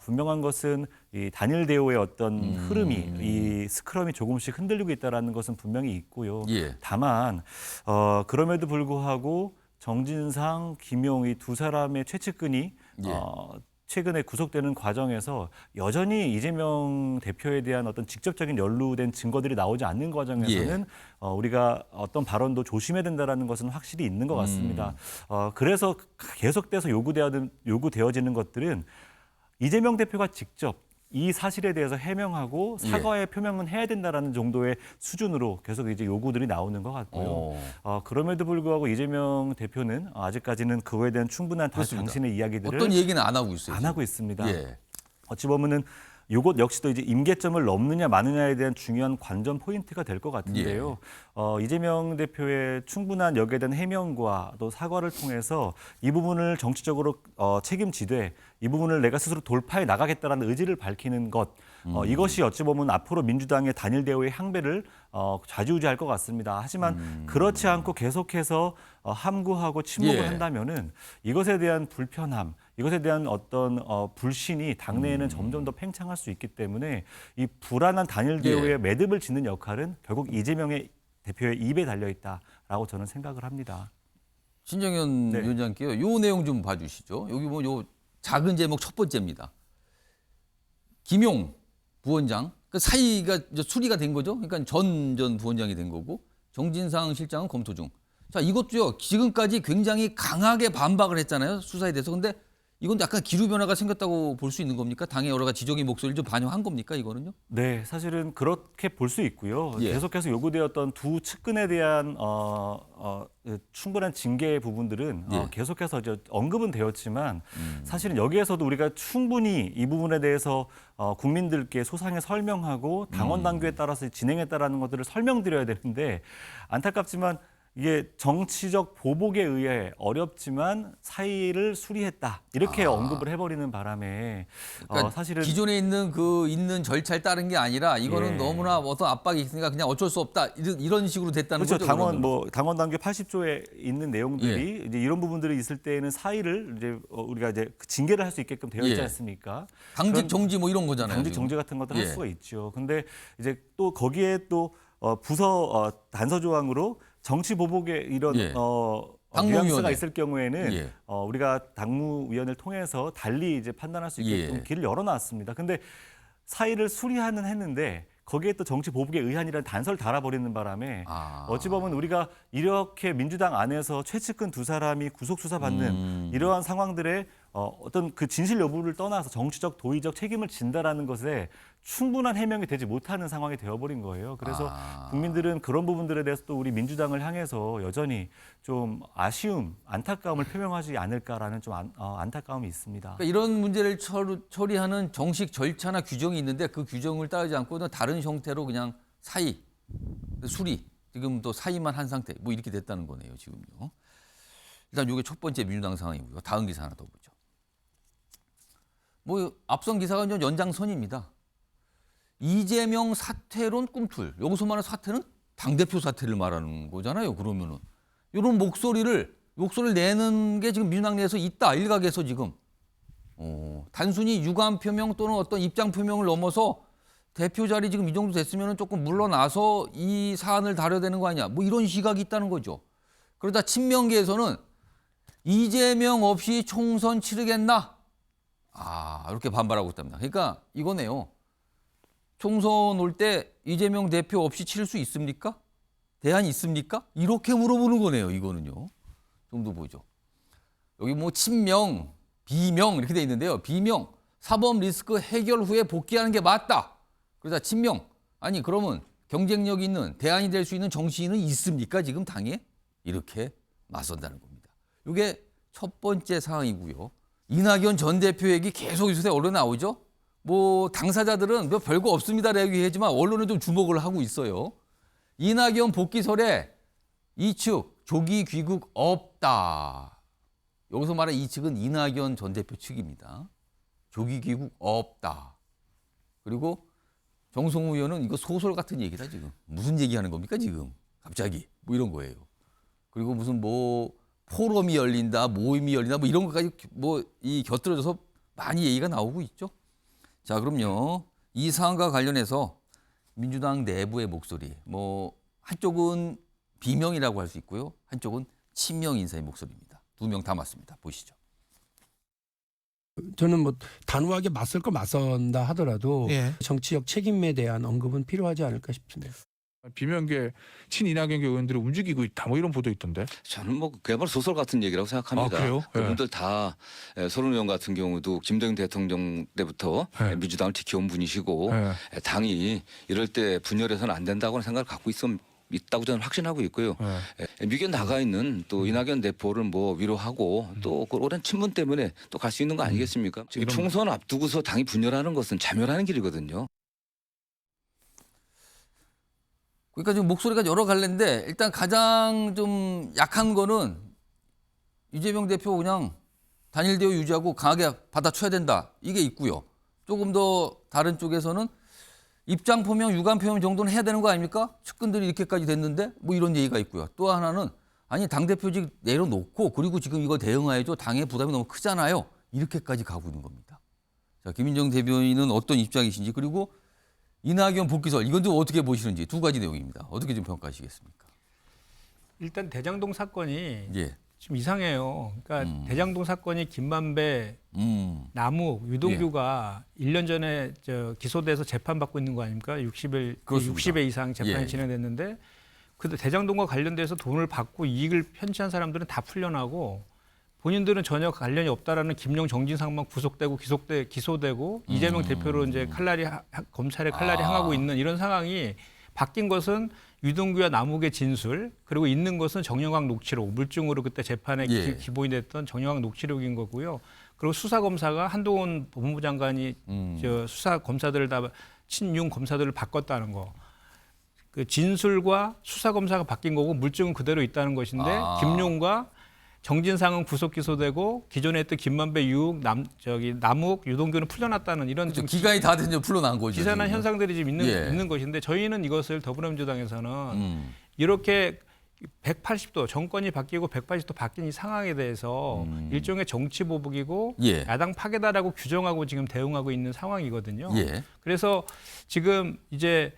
분명한 것은 이 단일 대우의 어떤 흐름이 이 스크럼이 조금씩 흔들리고 있다라는 것은 분명히 있고요. 예. 다만 그럼에도 불구하고 정진상, 김용 이 두 사람의 최측근이 예. 최근에 구속되는 과정에서 여전히 이재명 대표에 대한 어떤 직접적인 연루된 증거들이 나오지 않는 과정에서는 우리가 어떤 발언도 조심해야 된다는 것은 확실히 있는 것 같습니다. 그래서 계속돼서 요구되어지는 것들은 이재명 대표가 직접 이 사실에 대해서 해명하고 사과의 표명은 해야 된다라는 정도의 수준으로 계속 이제 요구들이 나오는 것 같고요. 그럼에도 불구하고 이재명 대표는 아직까지는 그거에 대한 충분한 당신의 이야기들을 어떤 얘기는 안 하고 있어요. 안 하고 있습니다. 예. 어찌 보면은 이것 역시도 이제 임계점을 넘느냐 마느냐에 대한 중요한 관전 포인트가 될 것 같은데요. 이재명 대표의 충분한 여기에 대한 해명과 또 사과를 통해서 이 부분을 정치적으로 책임지되 이 부분을 내가 스스로 돌파해 나가겠다라는 의지를 밝히는 것. 이것이 어찌 보면 앞으로 민주당의 단일 대우의 향배를 좌지우지할 것 같습니다. 하지만 그렇지 않고 계속해서 함구하고 침묵을 한다면은 이것에 대한 불편함, 이것에 대한 어떤 불신이 당내에는 점점 더 팽창할 수 있기 때문에 이 불안한 단일 대우의 매듭을 짓는 역할은 결국 이재명의 대표의 입에 달려 있다라고 저는 생각을 합니다. 신정현 위원장께요. 요 내용 좀 봐주시죠. 여기 뭐 요 작은 제목 첫 번째입니다. 김용 부원장 그 사이가 이제 수리가 된 거죠. 그러니까 전 부원장이 된 거고 정진상 실장은 검토 중. 자, 이것도요. 지금까지 굉장히 강하게 반박을 했잖아요. 수사에 대해서. 근데 이건 약간 기류 변화가 생겼다고 볼 수 있는 겁니까? 당의 여러 가지 지적인 목소리를 좀 반영한 겁니까? 이거는요? 네, 사실은 그렇게 볼 수 있고요. 계속해서 요구되었던 두 측근에 대한 충분한 징계의 부분들은 계속해서 이제 언급은 되었지만 사실은 여기에서도 우리가 충분히 이 부분에 대해서 국민들께 소상히 설명하고 당원 당규에 따라서 진행했다라는 것들을 설명드려야 되는데 안타깝지만 이게 정치적 보복에 의해 어렵지만 사의를 수리했다 이렇게 언급을 해버리는 바람에 그러니까 사실은 기존에 있는 절차를 따른 게 아니라 이거는 너무나 어떤 압박이 있으니까 그냥 어쩔 수 없다 이런 식으로 됐다는 그렇죠. 거죠. 당원 당규 80조에 있는 내용들이 이제 이런 부분들이 있을 때에는 사의를 이제 우리가 이제 징계를 할 수 있게끔 되어 있지 않습니까? 당직 정지 뭐 이런 거잖아요. 당직 정지 같은 것도 할 수가 있죠. 근데 이제 또 거기에 또 부서 단서 조항으로 정치 보복의 이런 뉘앙스가 있을 경우에는 우리가 당무위원회를 통해서 달리 이제 판단할 수 있게끔 길을 열어놨습니다. 근데 사의를 수리하는 했는데 거기에 또 정치 보복에 의한이라는 단서를 달아버리는 바람에 어찌 보면 우리가 이렇게 민주당 안에서 최측근 두 사람이 구속 수사받는 이러한 상황들에 어떤 그 진실 여부를 떠나서 정치적 도의적 책임을 진다라는 것에 충분한 해명이 되지 못하는 상황이 되어버린 거예요. 그래서 국민들은 그런 부분들에 대해서 또 우리 민주당을 향해서 여전히 좀 아쉬움, 안타까움을 표명하지 않을까라는 좀 안타까움이 있습니다. 그러니까 이런 문제를 처리하는 정식 절차나 규정이 있는데 그 규정을 따르지 않고는 다른 형태로 그냥 사의, 수리, 지금 또 사의만 한 상태 뭐 이렇게 됐다는 거네요. 지금요. 일단 이게 첫 번째 민주당 상황이고요. 다음 기사 하나 더 보죠. 뭐 앞선 기사가 좀 연장선입니다. 이재명 사퇴론 꿈틀. 여기서 말하는 사퇴는 당대표 사퇴를 말하는 거잖아요. 그러면은 이런 목소리를 내는 게 지금 민주당 내에서 있다. 일각에서 지금 단순히 유감 표명 또는 어떤 입장 표명을 넘어서 대표 자리 지금 이 정도 됐으면 조금 물러나서 이 사안을 다뤄야 되는 거 아니야. 뭐 이런 시각이 있다는 거죠. 그러다 친명계에서는 이재명 없이 총선 치르겠나? 이렇게 반발하고 있답니다. 그러니까 이거네요. 총선 올 때 이재명 대표 없이 치를 수 있습니까? 대안이 있습니까? 이렇게 물어보는 거네요. 이거는요. 좀 더 보죠. 여기 뭐 친명, 비명 이렇게 돼 있는데요. 비명, 사법 리스크 해결 후에 복귀하는 게 맞다. 그러다 친명, 아니 그러면 경쟁력 있는 대안이 될 수 있는 정치인은 있습니까? 지금 당에? 이렇게 맞선다는 겁니다. 이게 첫 번째 상황이고요. 이낙연 전 대표 얘기 계속 요새 언론에 나오죠. 뭐 당사자들은 뭐 별거 없습니다라고 얘기하지만 언론은 좀 주목을 하고 있어요. 이낙연 복귀설에 이 측 조기 귀국 없다. 여기서 말하는 이 측은 이낙연 전 대표 측입니다. 조기 귀국 없다. 그리고 정성우 의원은 이거 소설 같은 얘기다 지금. 무슨 얘기하는 겁니까 지금? 갑자기 뭐 이런 거예요. 그리고 무슨 뭐 포럼이 열린다, 모임이 열린다, 뭐 이런 것까지 뭐 이 곁들여져서 많이 얘기가 나오고 있죠. 자, 그럼요. 이 사안과 관련해서 민주당 내부의 목소리, 뭐 한쪽은 비명이라고 할 수 있고요, 한쪽은 친명 인사의 목소리입니다. 두 명 다 맞습니다. 보시죠. 저는 뭐 단호하게 맞설 거 맞선다 하더라도 정치적 책임에 대한 언급은 필요하지 않을까 싶습니다. 비명계 친이낙연계 의원들이 움직이고 있다 뭐 이런 보도 있던데. 저는 뭐 그야말로 소설 같은 얘기라고 생각합니다. 아, 그래요? 그분들 다 손흥민 의원 같은 경우도 김대중 대통령 때부터 네. 민주당을 지켜온 분이시고 네. 당이 이럴 때 분열해서는 안 된다고 하는 생각을 갖고 있다고 저는 확신하고 있고요. 미국에 나가 있는 또 이낙연 대표를 뭐 위로하고 또 그 오랜 친분 때문에 또 갈 수 있는 거 아니겠습니까? 지금 총선 앞두고서 당이 분열하는 것은 자멸하는 길이거든요. 그러니까 지금 목소리가 여러 갈래인데 일단 가장 좀 약한 거는 이재명 대표 그냥 단일 대우 유지하고 강하게 받아쳐야 된다. 이게 있고요. 조금 더 다른 쪽에서는 입장 표명, 유감 표명 정도는 해야 되는 거 아닙니까? 측근들이 이렇게까지 됐는데 뭐 이런 얘기가 있고요. 또 하나는 아니 당대표직 내려놓고 그리고 지금 이거 대응해야죠. 당의 부담이 너무 크잖아요. 이렇게까지 가고 있는 겁니다. 자, 김인정 대변인은 어떤 입장이신지 그리고 이낙연 복귀설 이건 좀 어떻게 보시는지 두 가지 내용입니다. 어떻게 좀 평가하시겠습니까? 일단 대장동 사건이 예. 좀 이상해요. 그러니까 대장동 사건이 김만배, 남욱, 유동규가 1년 전에 기소돼서 재판받고 있는 거 아닙니까? 60일 이상 재판이 예. 진행됐는데 그 대장동과 관련돼서 돈을 받고 이익을 편취한 사람들은 다 풀려나고 본인들은 전혀 관련이 없다라는 김용 정진상만 구속되고 기소되고 이재명 대표로 이제 검찰의 칼날이 향하고 있는 이런 상황이 바뀐 것은 유동규와 남욱의 진술 그리고 있는 것은 정영학 녹취록 물증으로 그때 재판에 예. 기본이 됐던 정영학 녹취록인 거고요. 그리고 수사 검사가 한동훈 법무부 장관이 수사 검사들을 다 친윤 검사들을 바꿨다는 거. 그 진술과 수사 검사가 바뀐 거고 물증은 그대로 있다는 것인데 김용과 정진상은 구속 기소되고 기존에 했던 김만배, 남욱, 유동규는 풀려났다는 이런 그렇죠. 기간이 다 된지 풀려난 거죠. 기산한 지금. 현상들이 지금 예. 있는 것인데 저희는 이것을 더불어민주당에서는 이렇게 180도 정권이 바뀌고 180도 바뀐 이 상황에 대해서 일종의 정치 보복이고 예. 야당 파괴다라고 규정하고 지금 대응하고 있는 상황이거든요. 예. 그래서 지금 이제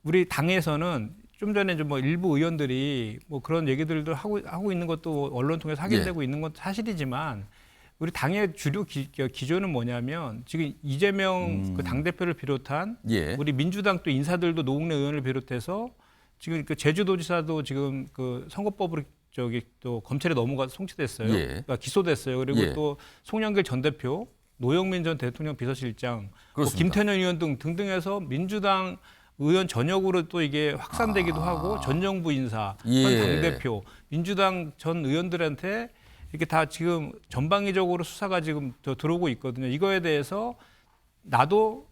우리 당에서는 좀 전에 좀 뭐 일부 의원들이 뭐 그런 얘기들도 하고 있는 것도 언론 통해서 확인되고 있는 건 사실이지만 우리 당의 주류 기조는 뭐냐면 지금 이재명 그 당대표를 비롯한 예. 우리 민주당 또 인사들도 노웅래 의원을 비롯해서 지금 그 제주도지사도 지금 그 선거법으로 또 검찰에 송치됐어요. 예. 그러니까 기소됐어요. 그리고 예. 또 송영길 전 대표, 노영민 전 대통령 비서실장, 또 그렇습니다. 김태년 의원 등등해서 민주당 의원 전역으로 또 이게 확산되기도 하고 전 정부 인사, 예. 전 당대표, 민주당 전 의원들한테 이렇게 다 지금 전방위적으로 수사가 지금 들어오고 있거든요. 이거에 대해서 나도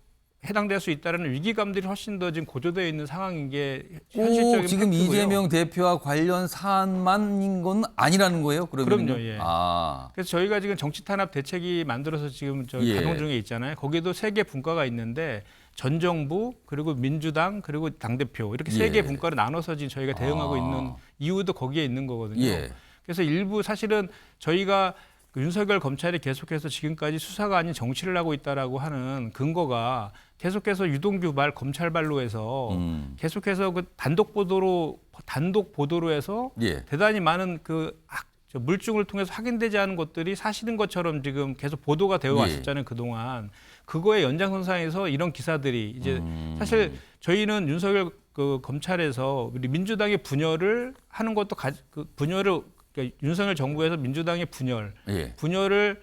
해당될 수 있다는 위기감들이 훨씬 더 지금 고조되어 있는 상황인 게 현실적인 꼭 지금 팩트고요. 이재명 대표와 관련 사안만인 건 아니라는 거예요? 그러면요? 그럼요, 예. 그래서 저희가 지금 정치 탄압 대책이 만들어서 지금 예. 가동 중에 있잖아요. 거기도 3개 분과가 있는데 전 정부 그리고 민주당 그리고 당대표 이렇게 예. 3개 분과로 나눠서 지금 저희가 대응하고 있는 이유도 거기에 있는 거거든요. 예. 그래서 일부 사실은 저희가 그 윤석열 검찰이 계속해서 지금까지 수사가 아닌 정치를 하고 있다라고 하는 근거가 계속해서 유동규 말 검찰발로 해서 계속해서 그 단독 보도로 해서 예. 대단히 많은 물증을 통해서 확인되지 않은 것들이 사실인 것처럼 지금 계속 보도가 되어 왔었잖아요. 그동안. 그거의 연장선상에서 이런 기사들이 이제 사실 저희는 윤석열 그 검찰에서 우리 민주당의 분열을 하는 것도 그러니까 윤석열 정부에서 민주당의 분열을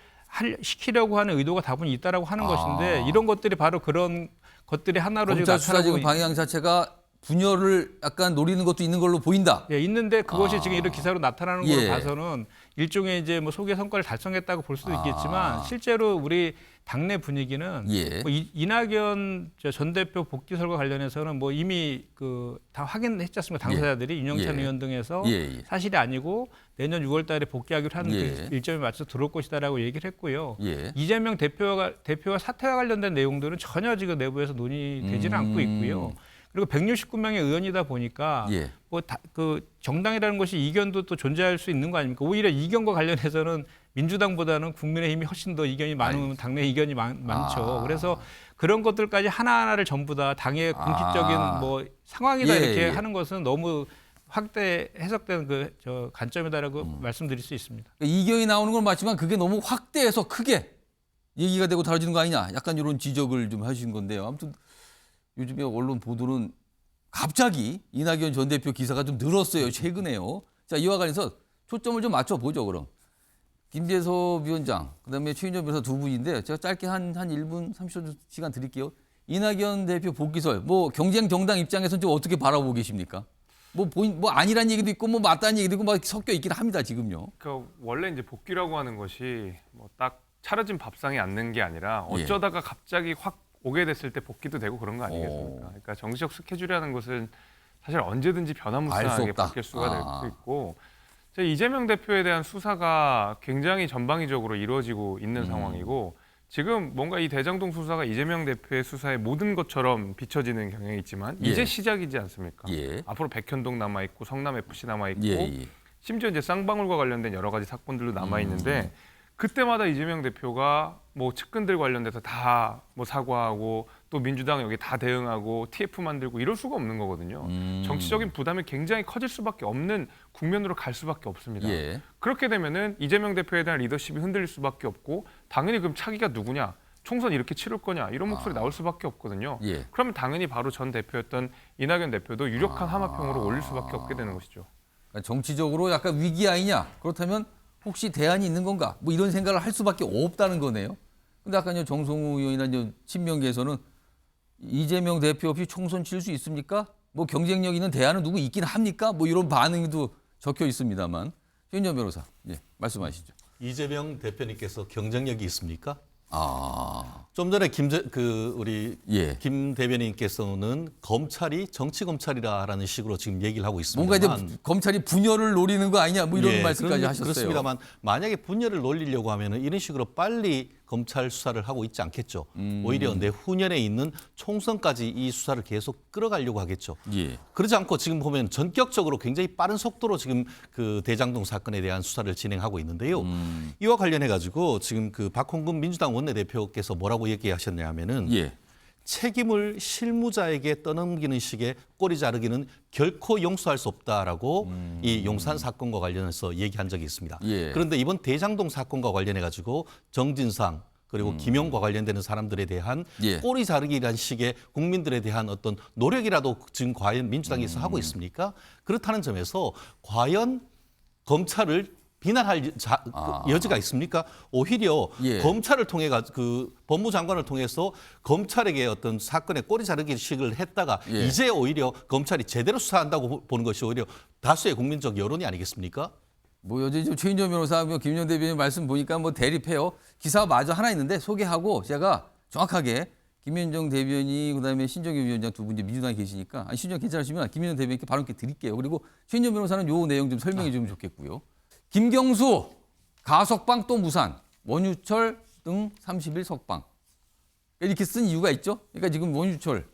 시키려고 하는 의도가 다분히 있다라고 하는 것인데 이런 것들이 바로 그런 것들이 하나로 지금 검찰 수사 지금 방향 자체가 분열을 약간 노리는 것도 있는 걸로 보인다. 예, 있는데 그것이 지금 이런 기사로 나타나는 걸 예. 봐서는 일종의 이제 뭐 소개 성과를 달성했다고 볼 수도 있겠지만 실제로 우리 당내 분위기는 예. 뭐 이낙연 전 대표 복귀설과 관련해서는 뭐 이미 다 확인했지 않습니까? 당사자들이 윤영찬 예. 의원 등에서 예. 사실이 아니고 내년 6월 달에 복귀하기로 하는 예. 그 일정에 맞춰서 들어올 것이다라고 얘기를 했고요. 예. 이재명 대표와 사퇴와 관련된 내용들은 전혀 지금 내부에서 논의되지는 않고 있고요. 그리고 169명의 의원이다 보니까 예. 그 정당이라는 것이 이견도 또 존재할 수 있는 거 아닙니까? 오히려 이견과 관련해서는 민주당보다는 국민의힘이 훨씬 더 이견이 많은 당내 이견이 많죠. 그래서 그런 것들까지 하나하나를 전부 다 당의 공식적인 뭐 상황이다 이렇게 하는 것은 너무 확대 해석된 관점이다라고 말씀드릴 수 있습니다. 이견이 나오는 건 맞지만 그게 너무 확대해서 크게 얘기가 되고 다뤄지는 거 아니냐. 약간 이런 지적을 좀 하신 건데요. 아무튼 요즘에 언론 보도는 갑자기 이낙연 전 대표 기사가 좀 늘었어요. 최근에요. 자, 이와 관련해서 초점을 좀 맞춰보죠, 그럼. 김재섭 위원장, 그다음에 최인정 변호사 두 분인데 제가 짧게 한 1분 30초 시간 드릴게요. 이낙연 대표 복귀설, 뭐 경쟁 정당 입장에서는 좀 어떻게 바라보고 계십니까? 뭐 아니란 얘기도 있고 뭐 맞다는 얘기도 있고 막 섞여 있긴 합니다, 지금요. 그러니까 원래 이제 복귀라고 하는 것이 뭐 딱 차려진 밥상에 앉는 게 아니라 어쩌다가 갑자기 확 오게 됐을 때 복귀도 되고 그런 거 아니겠습니까? 그러니까 정치적 스케줄이라는 것은 사실 언제든지 변화무쌍하게 바뀔 수가 될 수 있고 이재명 대표에 대한 수사가 굉장히 전방위적으로 이루어지고 있는 상황이고 지금 뭔가 이 대장동 수사가 이재명 대표의 수사의 모든 것처럼 비춰지는 경향이 있지만 이제 시작이지 않습니까? 앞으로 백현동 남아있고 성남FC 남아있고 심지어 이제 쌍방울과 관련된 여러 가지 사건들도 남아있는데 그때마다 이재명 대표가 뭐 측근들 관련돼서 다 뭐 사과하고 또 민주당 여기 다 대응하고 TF 만들고 이럴 수가 없는 거거든요. 정치적인 부담이 굉장히 커질 수밖에 없는 국면으로 갈 수밖에 없습니다. 그렇게 되면은 이재명 대표에 대한 리더십이 흔들릴 수밖에 없고 당연히 그럼 차기가 누구냐? 총선 이렇게 치를 거냐? 이런 목소리 나올 수밖에 없거든요. 그러면 당연히 바로 전 대표였던 이낙연 대표도 유력한 하마평으로 올릴 수밖에 없게 되는 것이죠. 그러니까 정치적으로 약간 위기 아니냐? 그렇다면 혹시 대안이 있는 건가? 뭐 이런 생각을 할 수밖에 없다는 거네요. 근데 아까 정성우 의원이나 친명계에서는 이재명 대표 없이 총선 칠 수 있습니까? 뭐 경쟁력 있는 대안은 누구 있긴 합니까? 뭐 이런 반응도 적혀 있습니다만. 최인정 변호사, 말씀하시죠. 이재명 대표님께서 경쟁력이 있습니까? 좀 전에 김 대변인께서는 검찰이 정치 검찰이라는 식으로 지금 얘기를 하고 있습니다. 뭔가 이제 검찰이 분열을 노리는 거 아니냐 뭐 이런 말씀까지 하셨어요. 그렇습니다만 만약에 분열을 노리려고 하면은 이런 식으로 빨리 검찰 수사를 하고 있지 않겠죠. 오히려 내후년에 있는 총선까지 이 수사를 계속 끌어가려고 하겠죠. 그러지 않고 지금 보면 전격적으로 굉장히 빠른 속도로 지금 그 대장동 사건에 대한 수사를 진행하고 있는데요. 이와 관련해 가지고 지금 그 박홍근 민주당 원내대표께서 뭐라고 얘기하셨냐면은 책임을 실무자에게 떠넘기는 식의 꼬리 자르기는 결코 용서할 수 없다라고 이 용산 사건과 관련해서 얘기한 적이 있습니다. 그런데 이번 대장동 사건과 관련해 가지고 정진상 그리고 김용과 관련되는 사람들에 대한 꼬리 자르기라는 식의 국민들에 대한 어떤 노력이라도 지금 과연 민주당에서 하고 있습니까? 그렇다는 점에서 과연 검찰을 비난할 여지가 있습니까? 오히려 검찰을 통해 그 법무장관을 통해서 검찰에게 어떤 사건의 꼬리 자르기 식을 했다가 이제 오히려 검찰이 제대로 수사한다고 보는 것이 오히려 다수의 국민적 여론이 아니겠습니까? 뭐 어제 최인정 변호사, 김윤 대변인 말씀 보니까 뭐 대립해요. 기사 마저 하나 있는데 소개하고 제가 정확하게 김윤정 대변인 그다음에 신정희 위원장 두 분 이제 민주당에 계시니까 신정 괜찮으시면 김윤정 대변인께 바로 이렇게 드릴게요. 그리고 최인정 변호사는 요 내용 좀 설명해 주면 좋겠고요. 김경수 가석방 또 무산, 원유철 등 30일 석방. 이렇게 쓴 이유가 있죠. 그러니까 지금 원유철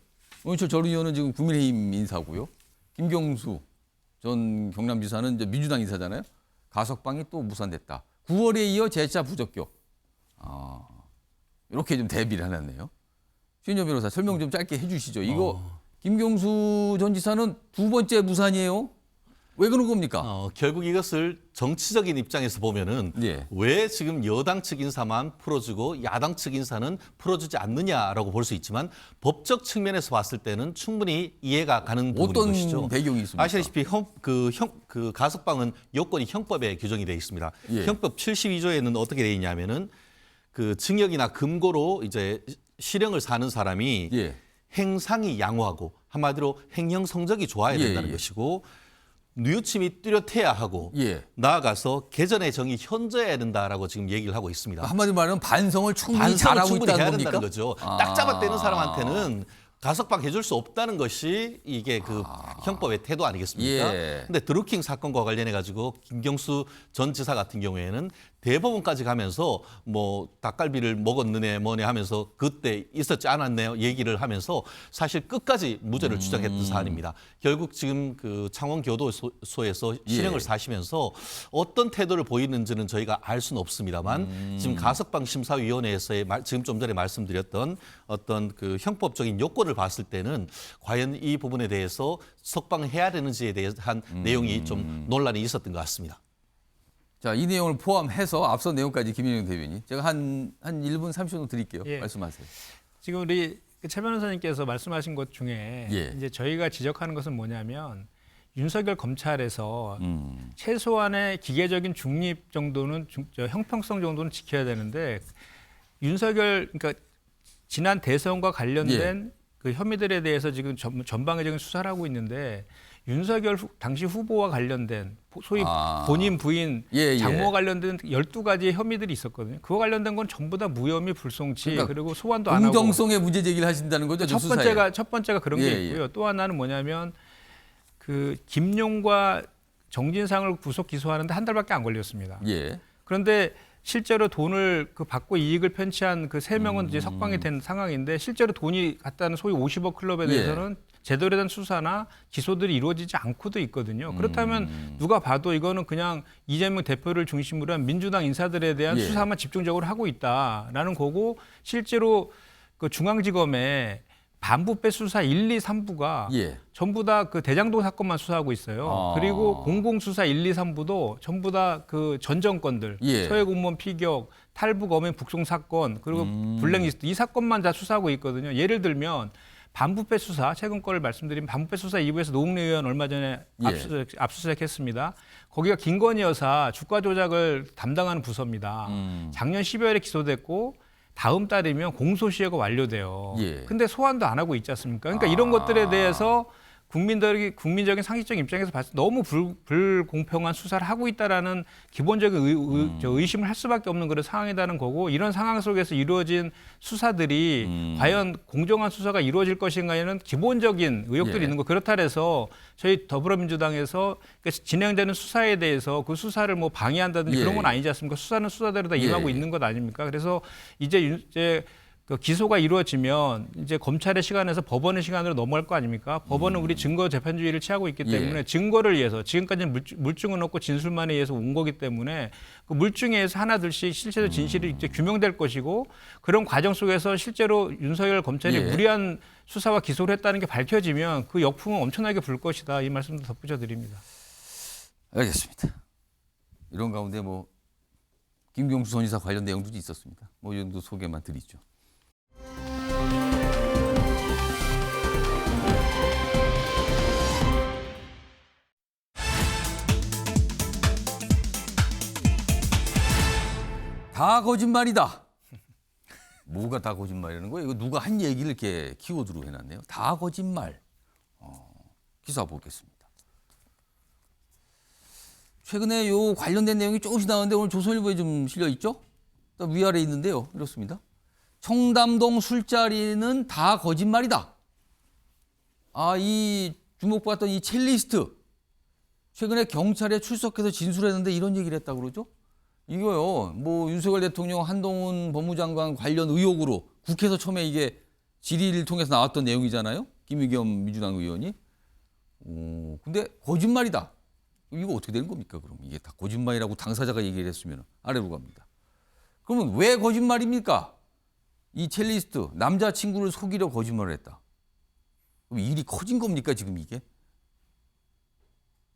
전 의원은 지금 국민의힘 인사고요. 김경수 전 경남지사는 이제 민주당 인사잖아요. 가석방이 또 무산됐다. 9월에 이어 재차 부적격. 이렇게 좀 대비를 해놨네요. 최인정 변호사 설명 좀 짧게 해주시죠. 이거 김경수 전 지사는 두 번째 무산이에요. 왜 그런 겁니까? 결국 이것을 정치적인 입장에서 보면은 왜 지금 여당 측 인사만 풀어주고 야당 측 인사는 풀어주지 않느냐라고 볼 수 있지만 법적 측면에서 봤을 때는 충분히 이해가 가는 부분인 것이죠. 어떤 배경이 있습니까? 아시다시피 그 가석방은 요건이 형법에 규정이 되어 있습니다. 형법 72조에는 어떻게 되어 있냐면은 그 징역이나 금고로 이제 실형을 사는 사람이 행상이 양호하고 한마디로 행형 성적이 좋아야 된다는 것이고. 뉘우침이 뚜렷해야 하고 나아가서 개전의 정이 현저해야 된다라고 지금 얘기를 하고 있습니다. 한마디로 말하면 반성을 충분히 잘하고 있다는 해야 겁니까? 된다는 거죠. 딱 잡아떼는 사람한테는 가석방 해줄 수 없다는 것이 이게 그 형법의 태도 아니겠습니까? 근데 드루킹 사건과 관련해 가지고 김경수 전 지사 같은 경우에는 대법원까지 가면서 뭐 닭갈비를 먹었느냐 뭐냐 하면서 그때 있었지 않았네요 얘기를 하면서 사실 끝까지 무죄를 주장했던 사안입니다. 결국 지금 그 창원교도소에서 실형을 사시면서 어떤 태도를 보이는지는 저희가 알 수는 없습니다만 지금 가석방 심사위원회에서의 지금 좀 전에 말씀드렸던 어떤 그 형법적인 요건을 봤을 때는 과연 이 부분에 대해서 석방해야 되는지에 대한 내용이 좀 논란이 있었던 것 같습니다. 자, 이 내용을 포함해서 앞서 내용까지 김윤정 대변인 제가 한 1분 30초 드릴게요. 말씀하세요. 지금 우리 최 변호사님께서 말씀하신 것 중에 예. 이제 저희가 지적하는 것은 뭐냐면 윤석열 검찰에서 최소한의 기계적인 중립 정도는 형평성 정도는 지켜야 되는데 윤석열 그러니까 지난 대선과 관련된 그 혐의들에 대해서 지금 전방위적인 수사를 하고 있는데 윤석열 당시 후보와 관련된 소위 본인 부인 장모와 관련된 12가지의 혐의들이 있었거든요. 그와 관련된 건 전부 다 무혐의 불송치 그러니까 그리고 소환도 안 하고 공정성의 문제 제기를 하신다는 거죠. 첫 번째가 그런 게 있고요. 또 하나는 뭐냐면 그 김용과 정진상을 구속 기소하는데 한 달밖에 안 걸렸습니다. 예. 그런데 실제로 돈을 그 받고 이익을 편취한 그 3명은 이제 석방이 된 상황인데 실제로 돈이 갔다는 소위 50억 클럽에 대해서는 제대로 된 수사나 기소들이 이루어지지 않고도 있거든요. 그렇다면 누가 봐도 이거는 그냥 이재명 대표를 중심으로 한 민주당 인사들에 대한 수사만 집중적으로 하고 있다라는 거고 실제로 그 중앙지검에 반부패 수사 1, 2, 3부가 전부 다 그 대장동 사건만 수사하고 있어요. 그리고 공공수사 1, 2, 3부도 전부 다 그 전 정권들, 서해 공무원 피격, 탈북 어민 북송 사건, 그리고 블랙리스트 이 사건만 다 수사하고 있거든요. 예를 들면 반부패 수사, 최근 거를 말씀드리면 반부패 수사 2부에서 노웅래 의원 얼마 전에 압수수색했습니다. 거기가 김건희 여사 주가 조작을 담당하는 부서입니다. 작년 12월에 기소됐고 다음 달이면 공소시효가 완료돼요. 근데 소환도 안 하고 있지 않습니까? 그러니까 이런 것들에 대해서 국민적인 상식적인 입장에서 봤을 때 너무 불공평한 수사를 하고 있다라는 기본적인 의심을 할 수밖에 없는 그런 상황이라는 거고 이런 상황 속에서 이루어진 수사들이 과연 공정한 수사가 이루어질 것인가에는 기본적인 의혹들이 있는 거. 그렇다 해서 저희 더불어민주당에서 진행되는 수사에 대해서 그 수사를 뭐 방해한다든지 그런 건 아니지 않습니까? 수사는 수사대로 다 임하고 있는 것 아닙니까? 그래서 이제 그 기소가 이루어지면 이제 검찰의 시간에서 법원의 시간으로 넘어갈 거 아닙니까? 법원은 우리 증거 재판주의를 취하고 있기 때문에 증거를 위해서 지금까지는 물증은 없고 진술만에 의해서 온 거기 때문에 그 물증에 의해서 하나둘씩 실체적 진실이 이제 규명될 것이고 그런 과정 속에서 실제로 윤석열 검찰이 무리한 수사와 기소를 했다는 게 밝혀지면 그 역풍은 엄청나게 불 것이다. 이 말씀도 덧붙여 드립니다. 알겠습니다. 이런 가운데 뭐 김경수 전 이사 관련 내용도 있었습니다. 뭐 이 정도 소개만 드리죠. 다 거짓말이다. 뭐가 다 거짓말이라는 거예요? 이거 누가 한 얘기를 이렇게 키워드로 해놨네요. 다 거짓말. 기사 보겠습니다. 최근에 요 관련된 내용이 조금씩 나오는데 오늘 조선일보에 좀 실려 있죠? 위아래에 있는데요. 이렇습니다. 청담동 술자리는 다 거짓말이다. 이 주목받았던 이 첼리스트. 최근에 경찰에 출석해서 진술했는데 이런 얘기를 했다고 그러죠? 이거요, 뭐 윤석열 대통령 한동훈 법무장관 관련 의혹으로 국회에서 처음에 이게 질의를 통해서 나왔던 내용이잖아요. 김의겸 민주당 의원이. 근데 거짓말이다. 이거 어떻게 되는 겁니까? 그럼 이게 다 거짓말이라고 당사자가 얘기를 했으면 아래로 갑니다. 그러면 왜 거짓말입니까? 이 첼리스트 남자친구를 속이려 거짓말을 했다. 그럼 일이 커진 겁니까 지금 이게?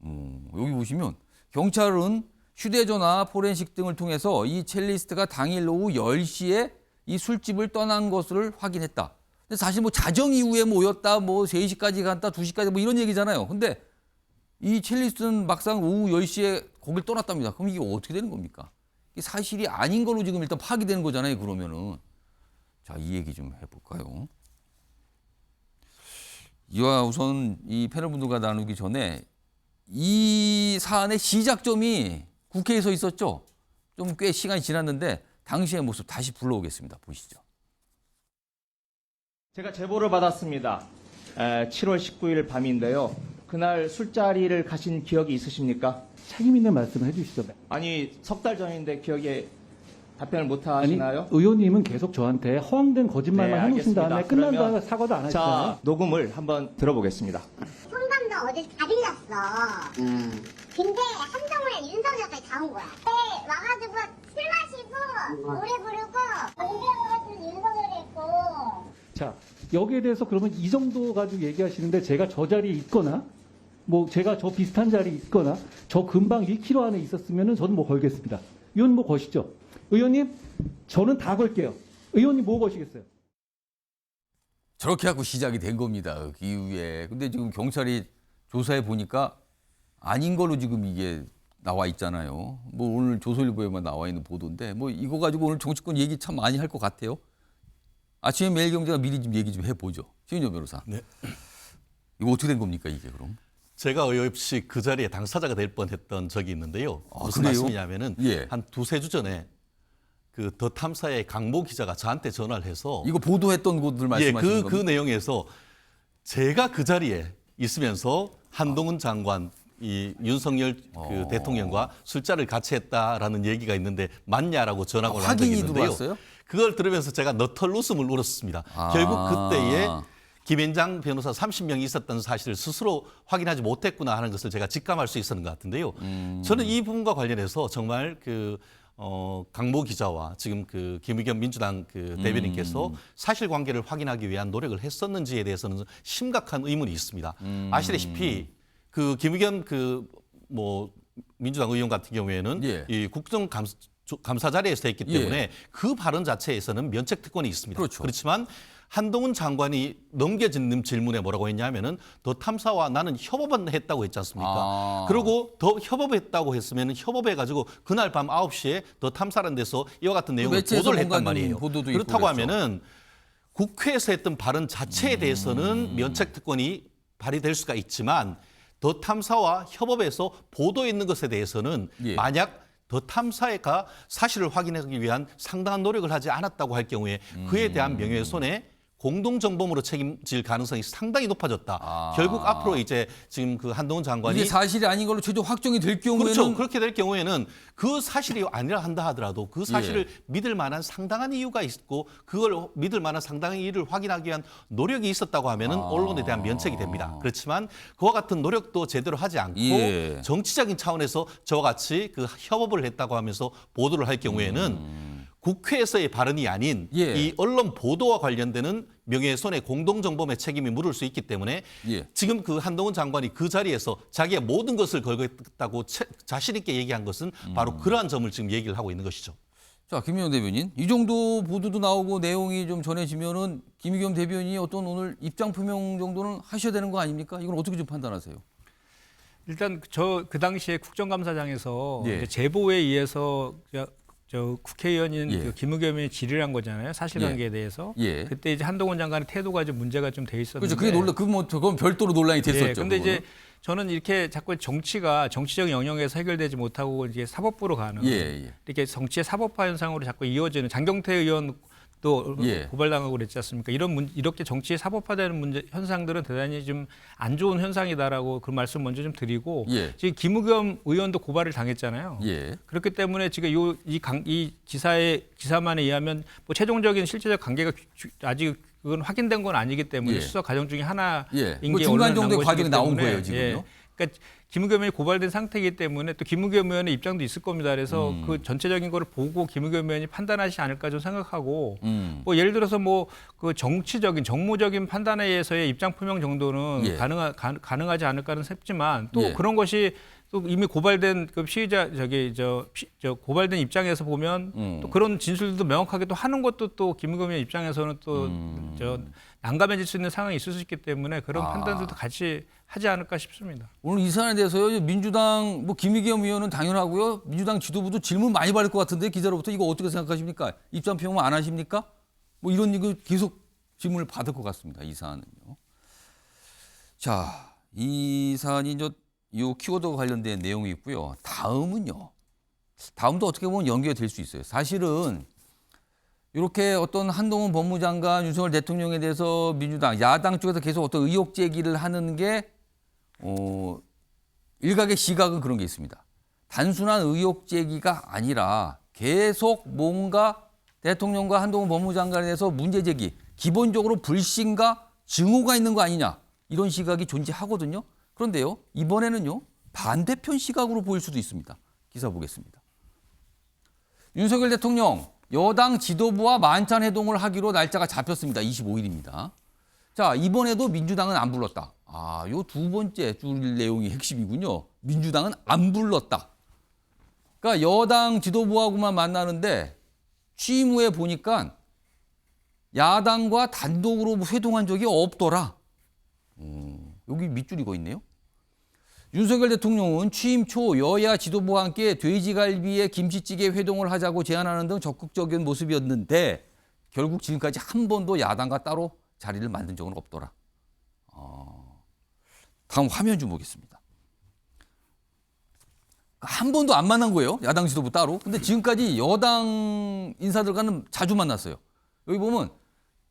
여기 보시면 경찰은 휴대전화, 포렌식 등을 통해서 이 첼리스트가 당일 오후 10시에 이 술집을 떠난 것을 확인했다. 근데 사실 뭐 자정 이후에 모였다, 뭐 3시까지 갔다, 2시까지 뭐 이런 얘기잖아요. 근데 이 첼리스트는 막상 오후 10시에 거길 떠났답니다. 그럼 이게 어떻게 되는 겁니까? 이게 사실이 아닌 걸로 지금 일단 파악이 되는 거잖아요. 그러면은. 자, 이 얘기 좀 해볼까요? 이와 우선 이 패널 분들과 나누기 전에 이 사안의 시작점이 국회에서 있었죠. 좀 꽤 시간이 지났는데 당시의 모습 다시 불러오겠습니다. 보시죠. 제가 제보를 받았습니다. 7월 19일 밤인데요. 그날 술자리를 가신 기억이 있으십니까? 책임 있는 말씀을 해주시죠. 아니, 석 달 전인데 기억에 답변을 못 하시나요? 아니, 의원님은 계속 저한테 허황된 거짓말만 해놓으신 다음에 끝난 다음에 사과도 안 하시잖아요. 자, 녹음을 한번 들어보겠습니다. 청담동 어제 다 들렸어. 근데 한동훈에 윤석열까지 다 온 거야. 와가지고 술 마시고 노래 부르고 공개하고 같은 윤석열이 있고. 자, 여기에 대해서 그러면 이 정도 가지고 얘기하시는데 제가 저 자리에 있거나 뭐 제가 저 비슷한 자리에 있거나 저 근방 1km 안에 있었으면은 저는 뭐 걸겠습니다. 의원님 뭐 거시죠? 의원님 저는 다 걸게요. 의원님 뭐 거시겠어요? 저렇게 하고 시작이 된 겁니다. 그 이후에. 근데 지금 경찰이 조사해 보니까 아닌 걸로 지금 이게 나와 있잖아요. 뭐 오늘 조선일보에만 나와 있는 보도인데 뭐 이거 가지고 오늘 정치권 얘기 참 많이 할 것 같아요. 아침에 매일경제가 미리 좀 얘기 좀 해보죠. 최윤정 변호사. 네. 이거 어떻게 된 겁니까 이게 그럼? 제가 어이없이 그 자리에 당사자가 될 뻔했던 적이 있는데요. 무슨 그래요? 말씀이냐면은 예. 한 두세 주 전에 그 더 탐사의 강모 기자가 저한테 전화를 해서 이거 보도했던 곳들 말씀하시는 그 겁니까? 내용에서 제가 그 자리에 있으면서 한동훈 장관 이 윤석열 그 대통령과 술자를 같이 했다라는 얘기가 있는데 맞냐라고 전화가 온 적이 확인이 있는데요. 들어왔어요? 그걸 들으면서 제가 너털 웃음을 울었습니다. 결국 그때에 김앤장 변호사 30명이 있었던 사실을 스스로 확인하지 못했구나 하는 것을 제가 직감할 수 있었는 것 같은데요. 저는 이 부분과 관련해서 정말 강모 기자와 지금 그 김의겸 민주당 그 대변인께서 사실관계를 확인하기 위한 노력을 했었는지에 대해서는 심각한 의문이 있습니다. 아시다시피 그 김의겸 민주당 의원 같은 경우에는 예. 이 국정감사 자리에서 했기 때문에 그 발언 자체에서는 면책 특권이 있습니다. 그렇죠. 그렇지만 한동훈 장관이 넘겨진 질문에 뭐라고 했냐면은 더 탐사와 나는 협업은 했다고 했지 않습니까? 그리고 더 협업했다고 했으면 협업해가지고 그날 밤 9시에 더 탐사라는 데서 이와 같은 내용을 보도를 했단 말이에요. 그렇다고 하면은 국회에서 했던 발언 자체에 대해서는 면책 특권이 발휘될 수가 있지만 더 탐사와 협업해서 보도에 있는 것에 대해서는 만약 더 탐사가 사실을 확인하기 위한 상당한 노력을 하지 않았다고 할 경우에 그에 대한 명예훼손에 공동정범으로 책임질 가능성이 상당히 높아졌다. 결국 앞으로 이제 지금 그 한동훈 장관이 이게 사실이 아닌 걸로 최종 확정이 될 경우에는 그렇죠. 그렇게 될 경우에는 그 사실이 아니라 한다 하더라도 그 사실을 믿을 만한 상당한 이유가 있고 그걸 믿을 만한 상당한 이유를 확인하기 위한 노력이 있었다고 하면은 언론에 대한 면책이 됩니다. 그렇지만 그와 같은 노력도 제대로 하지 않고 정치적인 차원에서 저와 같이 그 협업을 했다고 하면서 보도를 할 경우에는 국회에서의 발언이 아닌 이 언론 보도와 관련되는 명예훼손의 공동정범의 책임이 물을 수 있기 때문에 지금 그 한동훈 장관이 그 자리에서 자기의 모든 것을 걸겠다고 자신 있게 얘기한 것은 바로 그러한 점을 지금 얘기를 하고 있는 것이죠. 자, 김의겸 대변인. 이 정도 보도도 나오고 내용이 좀 전해지면은 김의겸 대변인이 어떤 오늘 입장 표명 정도는 하셔야 되는 거 아닙니까? 이건 어떻게 좀 판단하세요? 일단 그 당시에 국정감사장에서 이제 제보에 의해서 국회의원인 그 김의겸이 질의를 한 거잖아요. 사실관계에 대해서. 그때 이제 한동훈 장관의 태도가 좀 문제가 좀 돼 있었는데. 그렇죠. 그건 별도로 논란이 됐었죠. 그런데 이제 저는 이렇게 자꾸 정치적 영역에서 해결되지 못하고 이제 사법부로 가는 이렇게 정치의 사법화 현상으로 자꾸 이어지는 장경태 의원 또 고발당하고 그랬지 않습니까? 이렇게 정치의 사법화되는 현상들은 대단히 좀 안 좋은 현상이다라고 그 말씀 먼저 좀 드리고 지금 김의겸 의원도 고발을 당했잖아요. 그렇기 때문에 지금 이 기사만에 의하면 뭐 최종적인 실제적 관계가 아직 그건 확인된 건 아니기 때문에 수사 과정 중에 하나인 게 중간 정도의 과정이 나온 거예요 지금요. 그러니까 김의겸 의원이 고발된 상태이기 때문에 또 김의겸 의원의 입장도 있을 겁니다. 그래서 그 전체적인 거를 보고 김의겸 의원이 판단하지 않을까 좀 생각하고 뭐 예를 들어서 뭐 그 정무적인 판단에 의해서의 입장 표명 정도는 가능하지 않을까는 싶지만 또 그런 것이 또 이미 고발된 그 피의자 고발된 입장에서 보면 또 그런 진술들도 명확하게 또 하는 것도 또 김의겸 의원 입장에서는 또 난감해질 수 있는 상황이 있을 수 있기 때문에 그런 판단들도 같이 하지 않을까 싶습니다. 오늘 이 사안에 대해서요. 민주당 김의겸 의원은 당연하고요. 민주당 지도부도 질문 많이 받을 것 같은데 기자로부터 이거 어떻게 생각하십니까? 입장 표명 안 하십니까? 뭐 이런 이거 계속 질문을 받을 것 같습니다. 이 사안은요. 자, 이 사안이 이제 이 키워드와 관련된 내용이 있고요. 다음은요. 다음도 어떻게 보면 연결될 수 있어요. 사실은 이렇게 어떤 한동훈 법무장관, 윤석열 대통령에 대해서 민주당, 야당 쪽에서 계속 어떤 의혹 제기를 하는 게 일각의 시각은 그런 게 있습니다. 단순한 의혹 제기가 아니라 계속 뭔가 대통령과 한동훈 법무장관에 대해서 문제 제기, 기본적으로 불신과 증오가 있는 거 아니냐 이런 시각이 존재하거든요. 그런데요, 이번에는요 반대편 시각으로 보일 수도 있습니다. 기사 보겠습니다. 윤석열 대통령 여당 지도부와 만찬 회동을 하기로 날짜가 잡혔습니다. 25일입니다. 자, 이번에도 민주당은 안 불렀다. 요 두 번째 줄 내용이 핵심이군요. 민주당은 안 불렀다. 그러니까 여당 지도부하고만 만나는데 취임 후에 보니까 야당과 단독으로 회동한 적이 없더라. 여기 밑줄이 거 있네요. 윤석열 대통령은 취임 초 여야 지도부와 함께 돼지갈비에 김치찌개 회동을 하자고 제안하는 등 적극적인 모습이었는데 결국 지금까지 한 번도 야당과 따로 자리를 만든 적은 없더라. 다음 화면 좀 보겠습니다. 한 번도 안 만난 거예요. 야당 지도부 따로. 근데 지금까지 여당 인사들과는 자주 만났어요. 여기 보면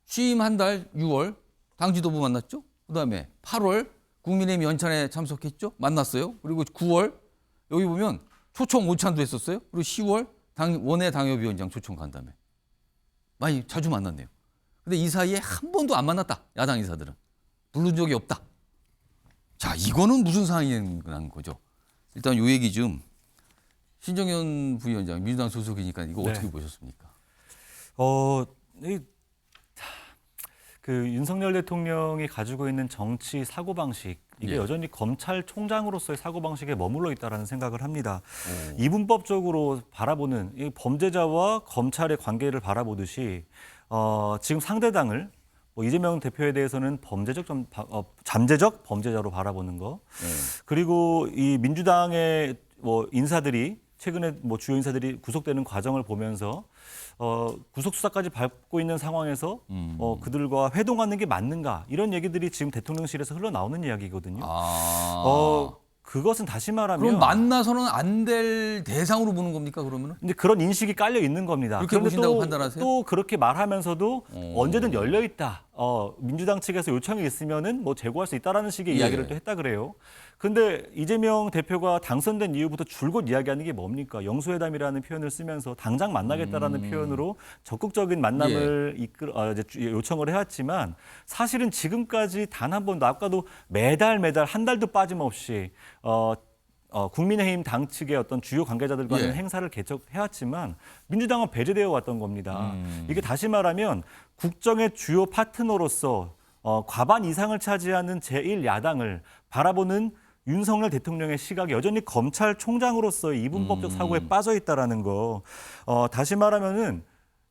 취임 한 달 6월 당 지도부 만났죠. 그다음에 8월 국민의힘 연찬에 참석했죠. 만났어요. 그리고 9월 여기 보면 초청 오찬도 했었어요. 그리고 10월 원내 당협위원장 초청 간 다음에 많이 자주 만났네요. 근데 이 사이에 한 번도 안 만났다. 야당 인사들은. 부른 적이 없다. 자, 이거는 무슨 상황이라는 거죠. 일단 요 얘기 좀 신정현 부위원장 민주당 소속이니까 이거 어떻게 보셨습니까? 그 윤석열 대통령이 가지고 있는 정치 사고방식 이게 여전히 검찰총장으로서의 사고방식에 머물러 있다는 생각을 합니다. 이분법적으로 바라보는 이 범죄자와 검찰의 관계를 바라보듯이 지금 상대당을 이재명 대표에 대해서는 잠재적 범죄자로 바라보는 거. 그리고 이 민주당의 인사들이 최근에 주요 인사들이 구속되는 과정을 보면서 구속 수사까지 밟고 있는 상황에서 그들과 회동하는 게 맞는가 이런 얘기들이 지금 대통령실에서 흘러나오는 이야기거든요. 그것은 다시 말하면 그럼 만나서는 안 될 대상으로 보는 겁니까 그러면은? 근데 그런 인식이 깔려 있는 겁니다. 그렇게 보신다고 판단하세요? 또 그렇게 말하면서도 언제든 열려 있다. 민주당 측에서 요청이 있으면은 제고할 수 있다라는 식의 이야기를 또 했다 그래요. 근데 이재명 대표가 당선된 이후부터 줄곧 이야기하는 게 뭡니까? 영수회담이라는 표현을 쓰면서 당장 만나겠다라는 표현으로 적극적인 만남을 요청을 해왔지만 사실은 지금까지 단 한 번도 아까도 매달 한 달도 빠짐없이 국민의힘 당 측의 어떤 주요 관계자들과는 행사를 개최해왔지만 민주당은 배제되어 왔던 겁니다. 이게 다시 말하면 국정의 주요 파트너로서 과반 이상을 차지하는 제1야당을 바라보는 윤석열 대통령의 시각이 여전히 검찰총장으로서의 이분법적 사고에 빠져 있다라는 거. 다시 말하면은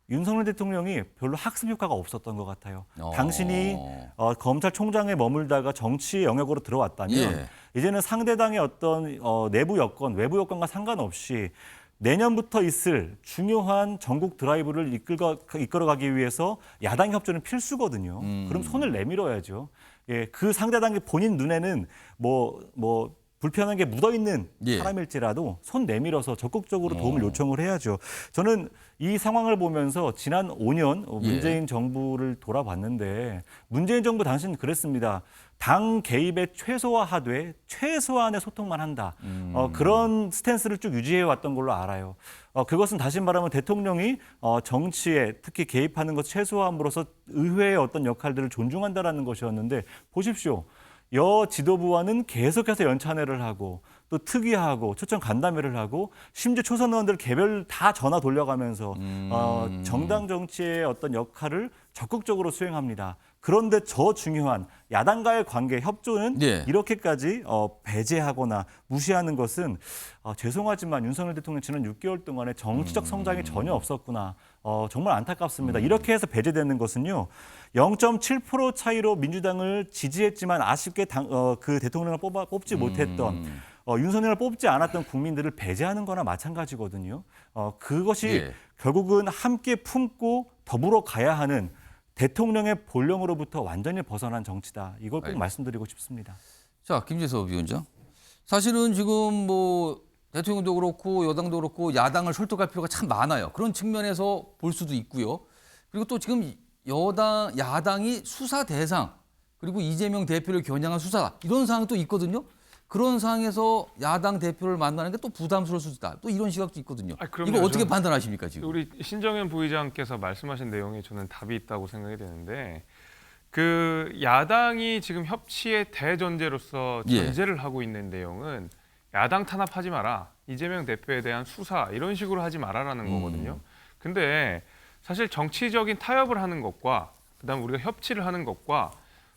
윤석열 대통령이 별로 학습 효과가 없었던 것 같아요. 당신이 검찰총장에 머물다가 정치 영역으로 들어왔다면 이제는 상대당의 어떤 내부 여건, 외부 여건과 상관없이 내년부터 있을 중요한 전국 드라이브를 이끌어가기 위해서 야당 협조는 필수거든요. 그럼 손을 내밀어야죠. 그 상대당의 본인 눈에는 불편한 게 묻어있는 사람일지라도 손 내밀어서 적극적으로 도움을 요청을 해야죠. 저는 이 상황을 보면서 지난 5년 문재인 정부를 돌아봤는데 문재인 정부 당시는 그랬습니다. 당 개입에 최소화하되 최소한의 소통만 한다. 그런 스탠스를 쭉 유지해 왔던 걸로 알아요. 그것은 다시 말하면 대통령이 정치에 특히 개입하는 것 최소화함으로써 의회의 어떤 역할들을 존중한다라는 것이었는데 보십시오. 여 지도부와는 계속해서 연찬회를 하고 또 특위하고 초청 간담회를 하고 심지어 초선 의원들 개별 다 전화 돌려가면서 정당 정치의 어떤 역할을 적극적으로 수행합니다. 그런데 저 중요한 야당과의 관계 협조는 이렇게까지 배제하거나 무시하는 것은 죄송하지만 윤석열 대통령 지난 6개월 동안에 정치적 성장이 전혀 없었구나. 정말 안타깝습니다. 이렇게 해서 배제되는 것은요. 0.7% 차이로 민주당을 지지했지만 아쉽게 그 대통령을 뽑지 못했던 윤석열을 뽑지 않았던 국민들을 배제하는 거나 마찬가지거든요. 그것이 결국은 함께 품고 더불어 가야 하는 대통령의 본령으로부터 완전히 벗어난 정치다. 이걸 꼭 말씀드리고 싶습니다. 자, 김재섭 위원장. 사실은 지금 대통령도 그렇고 여당도 그렇고 야당을 설득할 필요가 참 많아요. 그런 측면에서 볼 수도 있고요. 그리고 또 지금 야당이 수사 대상 그리고 이재명 대표를 겨냥한 수사 이런 상황도 있거든요. 그런 상황에서 야당 대표를 만나는 게 또 부담스러울 수도 있다. 또 이런 시각도 있거든요. 이거 어떻게 판단하십니까 지금? 우리 신정현 부의장께서 말씀하신 내용에 저는 답이 있다고 생각이 되는데 그 야당이 지금 협치의 대전제로서 전제를 하고 있는 내용은 야당 탄압하지 마라. 이재명 대표에 대한 수사 이런 식으로 하지 마라라는 거거든요. 근데 사실 정치적인 타협을 하는 것과 그다음에 우리가 협치를 하는 것과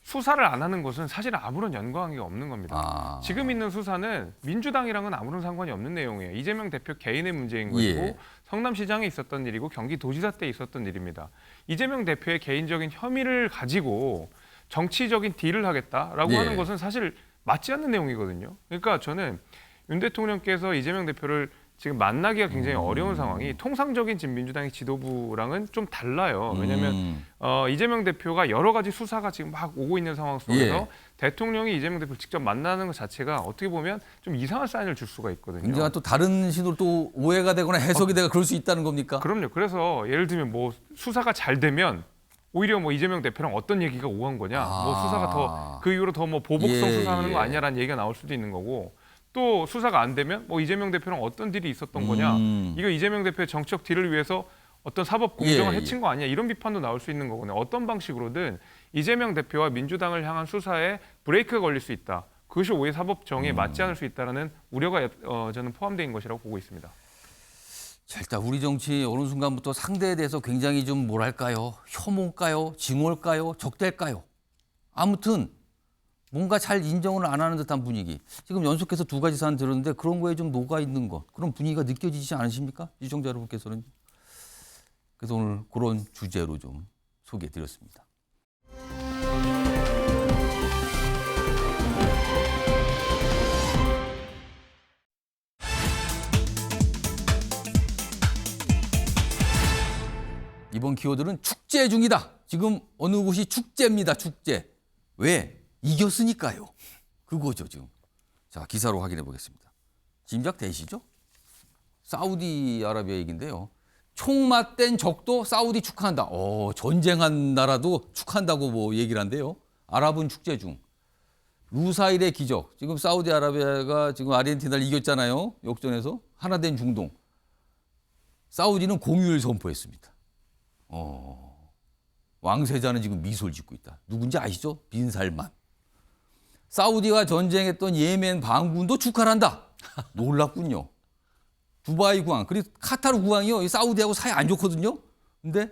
수사를 안 하는 것은 사실 아무런 연관관계가 없는 겁니다. 아. 지금 있는 수사는 민주당이랑은 아무런 상관이 없는 내용이에요. 이재명 대표 개인의 문제인 것이고 예. 성남시장에 있었던 일이고 경기도지사 때 있었던 일입니다. 이재명 대표의 개인적인 혐의를 가지고 정치적인 딜을 하겠다라고 예. 하는 것은 사실 맞지 않는 내용이거든요. 그러니까 저는 윤 대통령께서 이재명 대표를 지금 만나기가 굉장히 어려운 상황이 통상적인 지금 민주당의 지도부랑은 좀 달라요. 왜냐하면 이재명 대표가 여러 가지 수사가 지금 막 오고 있는 상황 속에서 예. 대통령이 이재명 대표를 직접 만나는 것 자체가 어떻게 보면 좀 이상한 사인을 줄 수가 있거든요. 굉장히 또 다른 신호로 또 오해가 되거나 해석이 되거나 그럴 수 있다는 겁니까? 그럼요. 그래서 예를 들면 뭐 수사가 잘 되면 오히려 뭐 이재명 대표랑 어떤 얘기가 오간 거냐, 뭐 수사가 더 그 이후로 더 뭐 보복성 예, 수사하는 거 예. 아니냐라는 얘기가 나올 수도 있는 거고. 또 수사가 안 되면 뭐 이재명 대표랑 어떤 딜이 있었던 거냐, 이거 이재명 대표의 정치적 딜을 위해서 어떤 사법 공정을 예, 해친 거 아니야, 이런 비판도 나올 수 있는 거거든요. 어떤 방식으로든 이재명 대표와 민주당을 향한 수사에 브레이크가 걸릴 수 있다. 그것이 오히려 사법 정의에 맞지 않을 수 있다는 우려가 저는 포함된 것이라고 보고 있습니다. 자, 일단 우리 정치 어느 순간부터 상대에 대해서 굉장히 좀 뭐랄까요? 혐오일까요? 징후일까요? 적대일까요? 아무튼 뭔가 잘 인정을 안 하는 듯한 분위기. 지금 연속해서 두 가지 사안 들었는데 그런 거에 좀 녹아 있는 것, 그런 분위기가 느껴지지 않으십니까? 시청자 여러분께서는. 그래서 오늘 그런 주제로 좀 소개해 드렸습니다. 이번 키워드는 축제 중이다. 지금 어느 곳이 축제입니다. 축제. 왜? 이겼으니까요. 그거죠, 지금. 자, 기사로 확인해 보겠습니다. 짐작 되시죠? 사우디아라비아 얘기인데요. 총 맞댄 적도 사우디 축하한다. 전쟁한 나라도 축하한다고 뭐 얘기를 한대요. 아랍은 축제 중. 루사일의 기적. 지금 사우디아라비아가 지금 아르헨티나를 이겼잖아요. 역전해서. 하나 된 중동. 사우디는 공휴일 선포했습니다. 왕세자는 지금 미소를 짓고 있다. 누군지 아시죠? 빈살만. 사우디와 전쟁했던 예멘 반군도 축하를 한다. 놀랍군요. 두바이 국왕, 그리고 카타르 국왕이요. 이 사우디하고 사이 안 좋거든요. 근데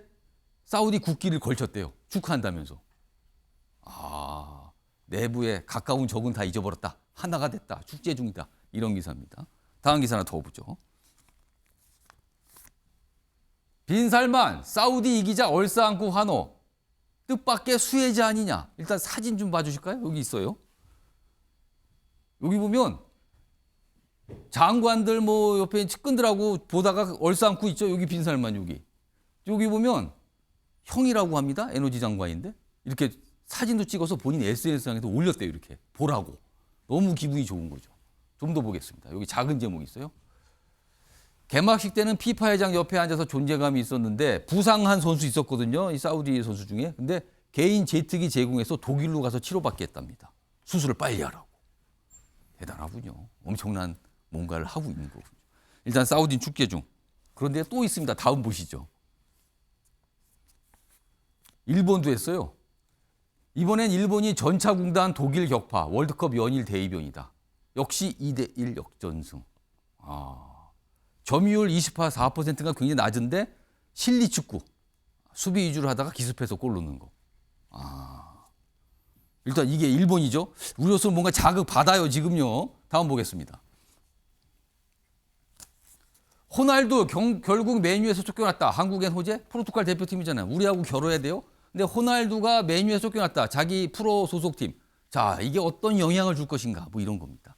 사우디 국기를 걸쳤대요. 축하한다면서. 내부에 가까운 적은 다 잊어버렸다. 하나가 됐다. 축제 중이다. 이런 기사입니다. 다음 기사 하나 더 보죠. 빈살만, 사우디 이기자 얼싸안고 환호. 뜻밖의 수혜자 아니냐. 일단 사진 좀 봐주실까요? 여기 있어요. 여기 보면 장관들 뭐 옆에 측근들하고 보다가 얼싸안고 있죠. 여기 빈살만 여기 보면 형이라고 합니다. 에너지 장관인데 이렇게 사진도 찍어서 본인 SNS상에도 올렸대요. 이렇게 보라고. 너무 기분이 좋은 거죠. 좀 더 보겠습니다. 여기 작은 제목이 있어요. 개막식 때는 피파 회장 옆에 앉아서 존재감이 있었는데 부상한 선수 있었거든요. 이 사우디 선수 중에. 근데 개인 제트기 제공해서 독일로 가서 치료받게 했답니다. 수술을 빨리 하라고. 대단하군요. 엄청난 뭔가를 하고 있는 거군요. 일단 사우디 축제 중. 그런데 또 있습니다. 다음 보시죠. 일본도 했어요. 이번엔 일본이 전차공단 독일 격파 월드컵 연일 대이변이다. 역시 2대1 역전승. 점유율 24%가 굉장히 낮은데 실리 축구. 수비 위주로 하다가 기습해서 골 넣는 거. 일단 이게 일본이죠. 우리로서 뭔가 자극 받아요, 지금요. 다음 보겠습니다. 호날두 결국 맨유에서 쫓겨났다. 한국엔 호재? 포르투갈 대표팀이잖아요. 우리하고 결혼해야 돼요. 근데 호날두가 맨유에서 쫓겨났다. 자기 프로 소속팀. 자, 이게 어떤 영향을 줄 것인가? 뭐 이런 겁니다.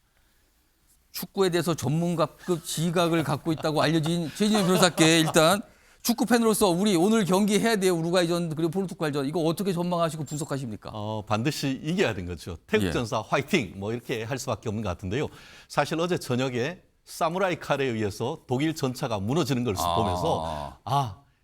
축구에 대해서 전문가급 지각을 갖고 있다고 알려진 최진영 변호사께 일단 축구 팬으로서 우리 오늘 경기 해야 돼요. 우루과이전 그리고 포르투갈전. 이거 어떻게 전망하시고 분석하십니까? 반드시 이겨야 되는 거죠. 태극전사 화이팅 뭐 이렇게 할 수밖에 없는 것 같은데요. 사실 어제 저녁에 사무라이 칼에 의해서 독일 전차가 무너지는 걸 보면서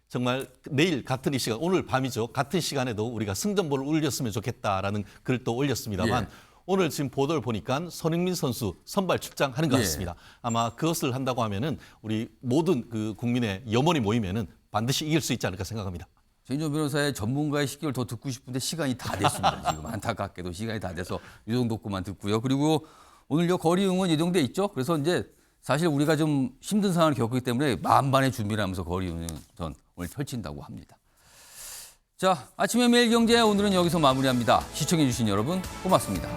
정말 내일 같은 이 시간, 오늘 밤이죠. 같은 시간에도 우리가 승전보를 울렸으면 좋겠다라는 글을 또 올렸습니다만 오늘 지금 보도를 보니까 손흥민 선수 선발 출장하는 것 같습니다. 아마 그것을 한다고 하면은 우리 모든 그 국민의 염원이 모이면은 반드시 이길 수 있지 않을까 생각합니다. 최인정 변호사의 전문가의 시기를 더 듣고 싶은데 시간이 다 됐습니다. 지금 안타깝게도 시간이 다 돼서 이 정도 것만 듣고요. 그리고 오늘요 거리 응원 예정돼 있죠. 그래서 이제 사실 우리가 좀 힘든 상황을 겪기 때문에 만반의 준비를 하면서 거리 응원 오늘 펼친다고 합니다. 자, 아침의 매일경제 오늘은 여기서 마무리합니다. 시청해주신 여러분 고맙습니다.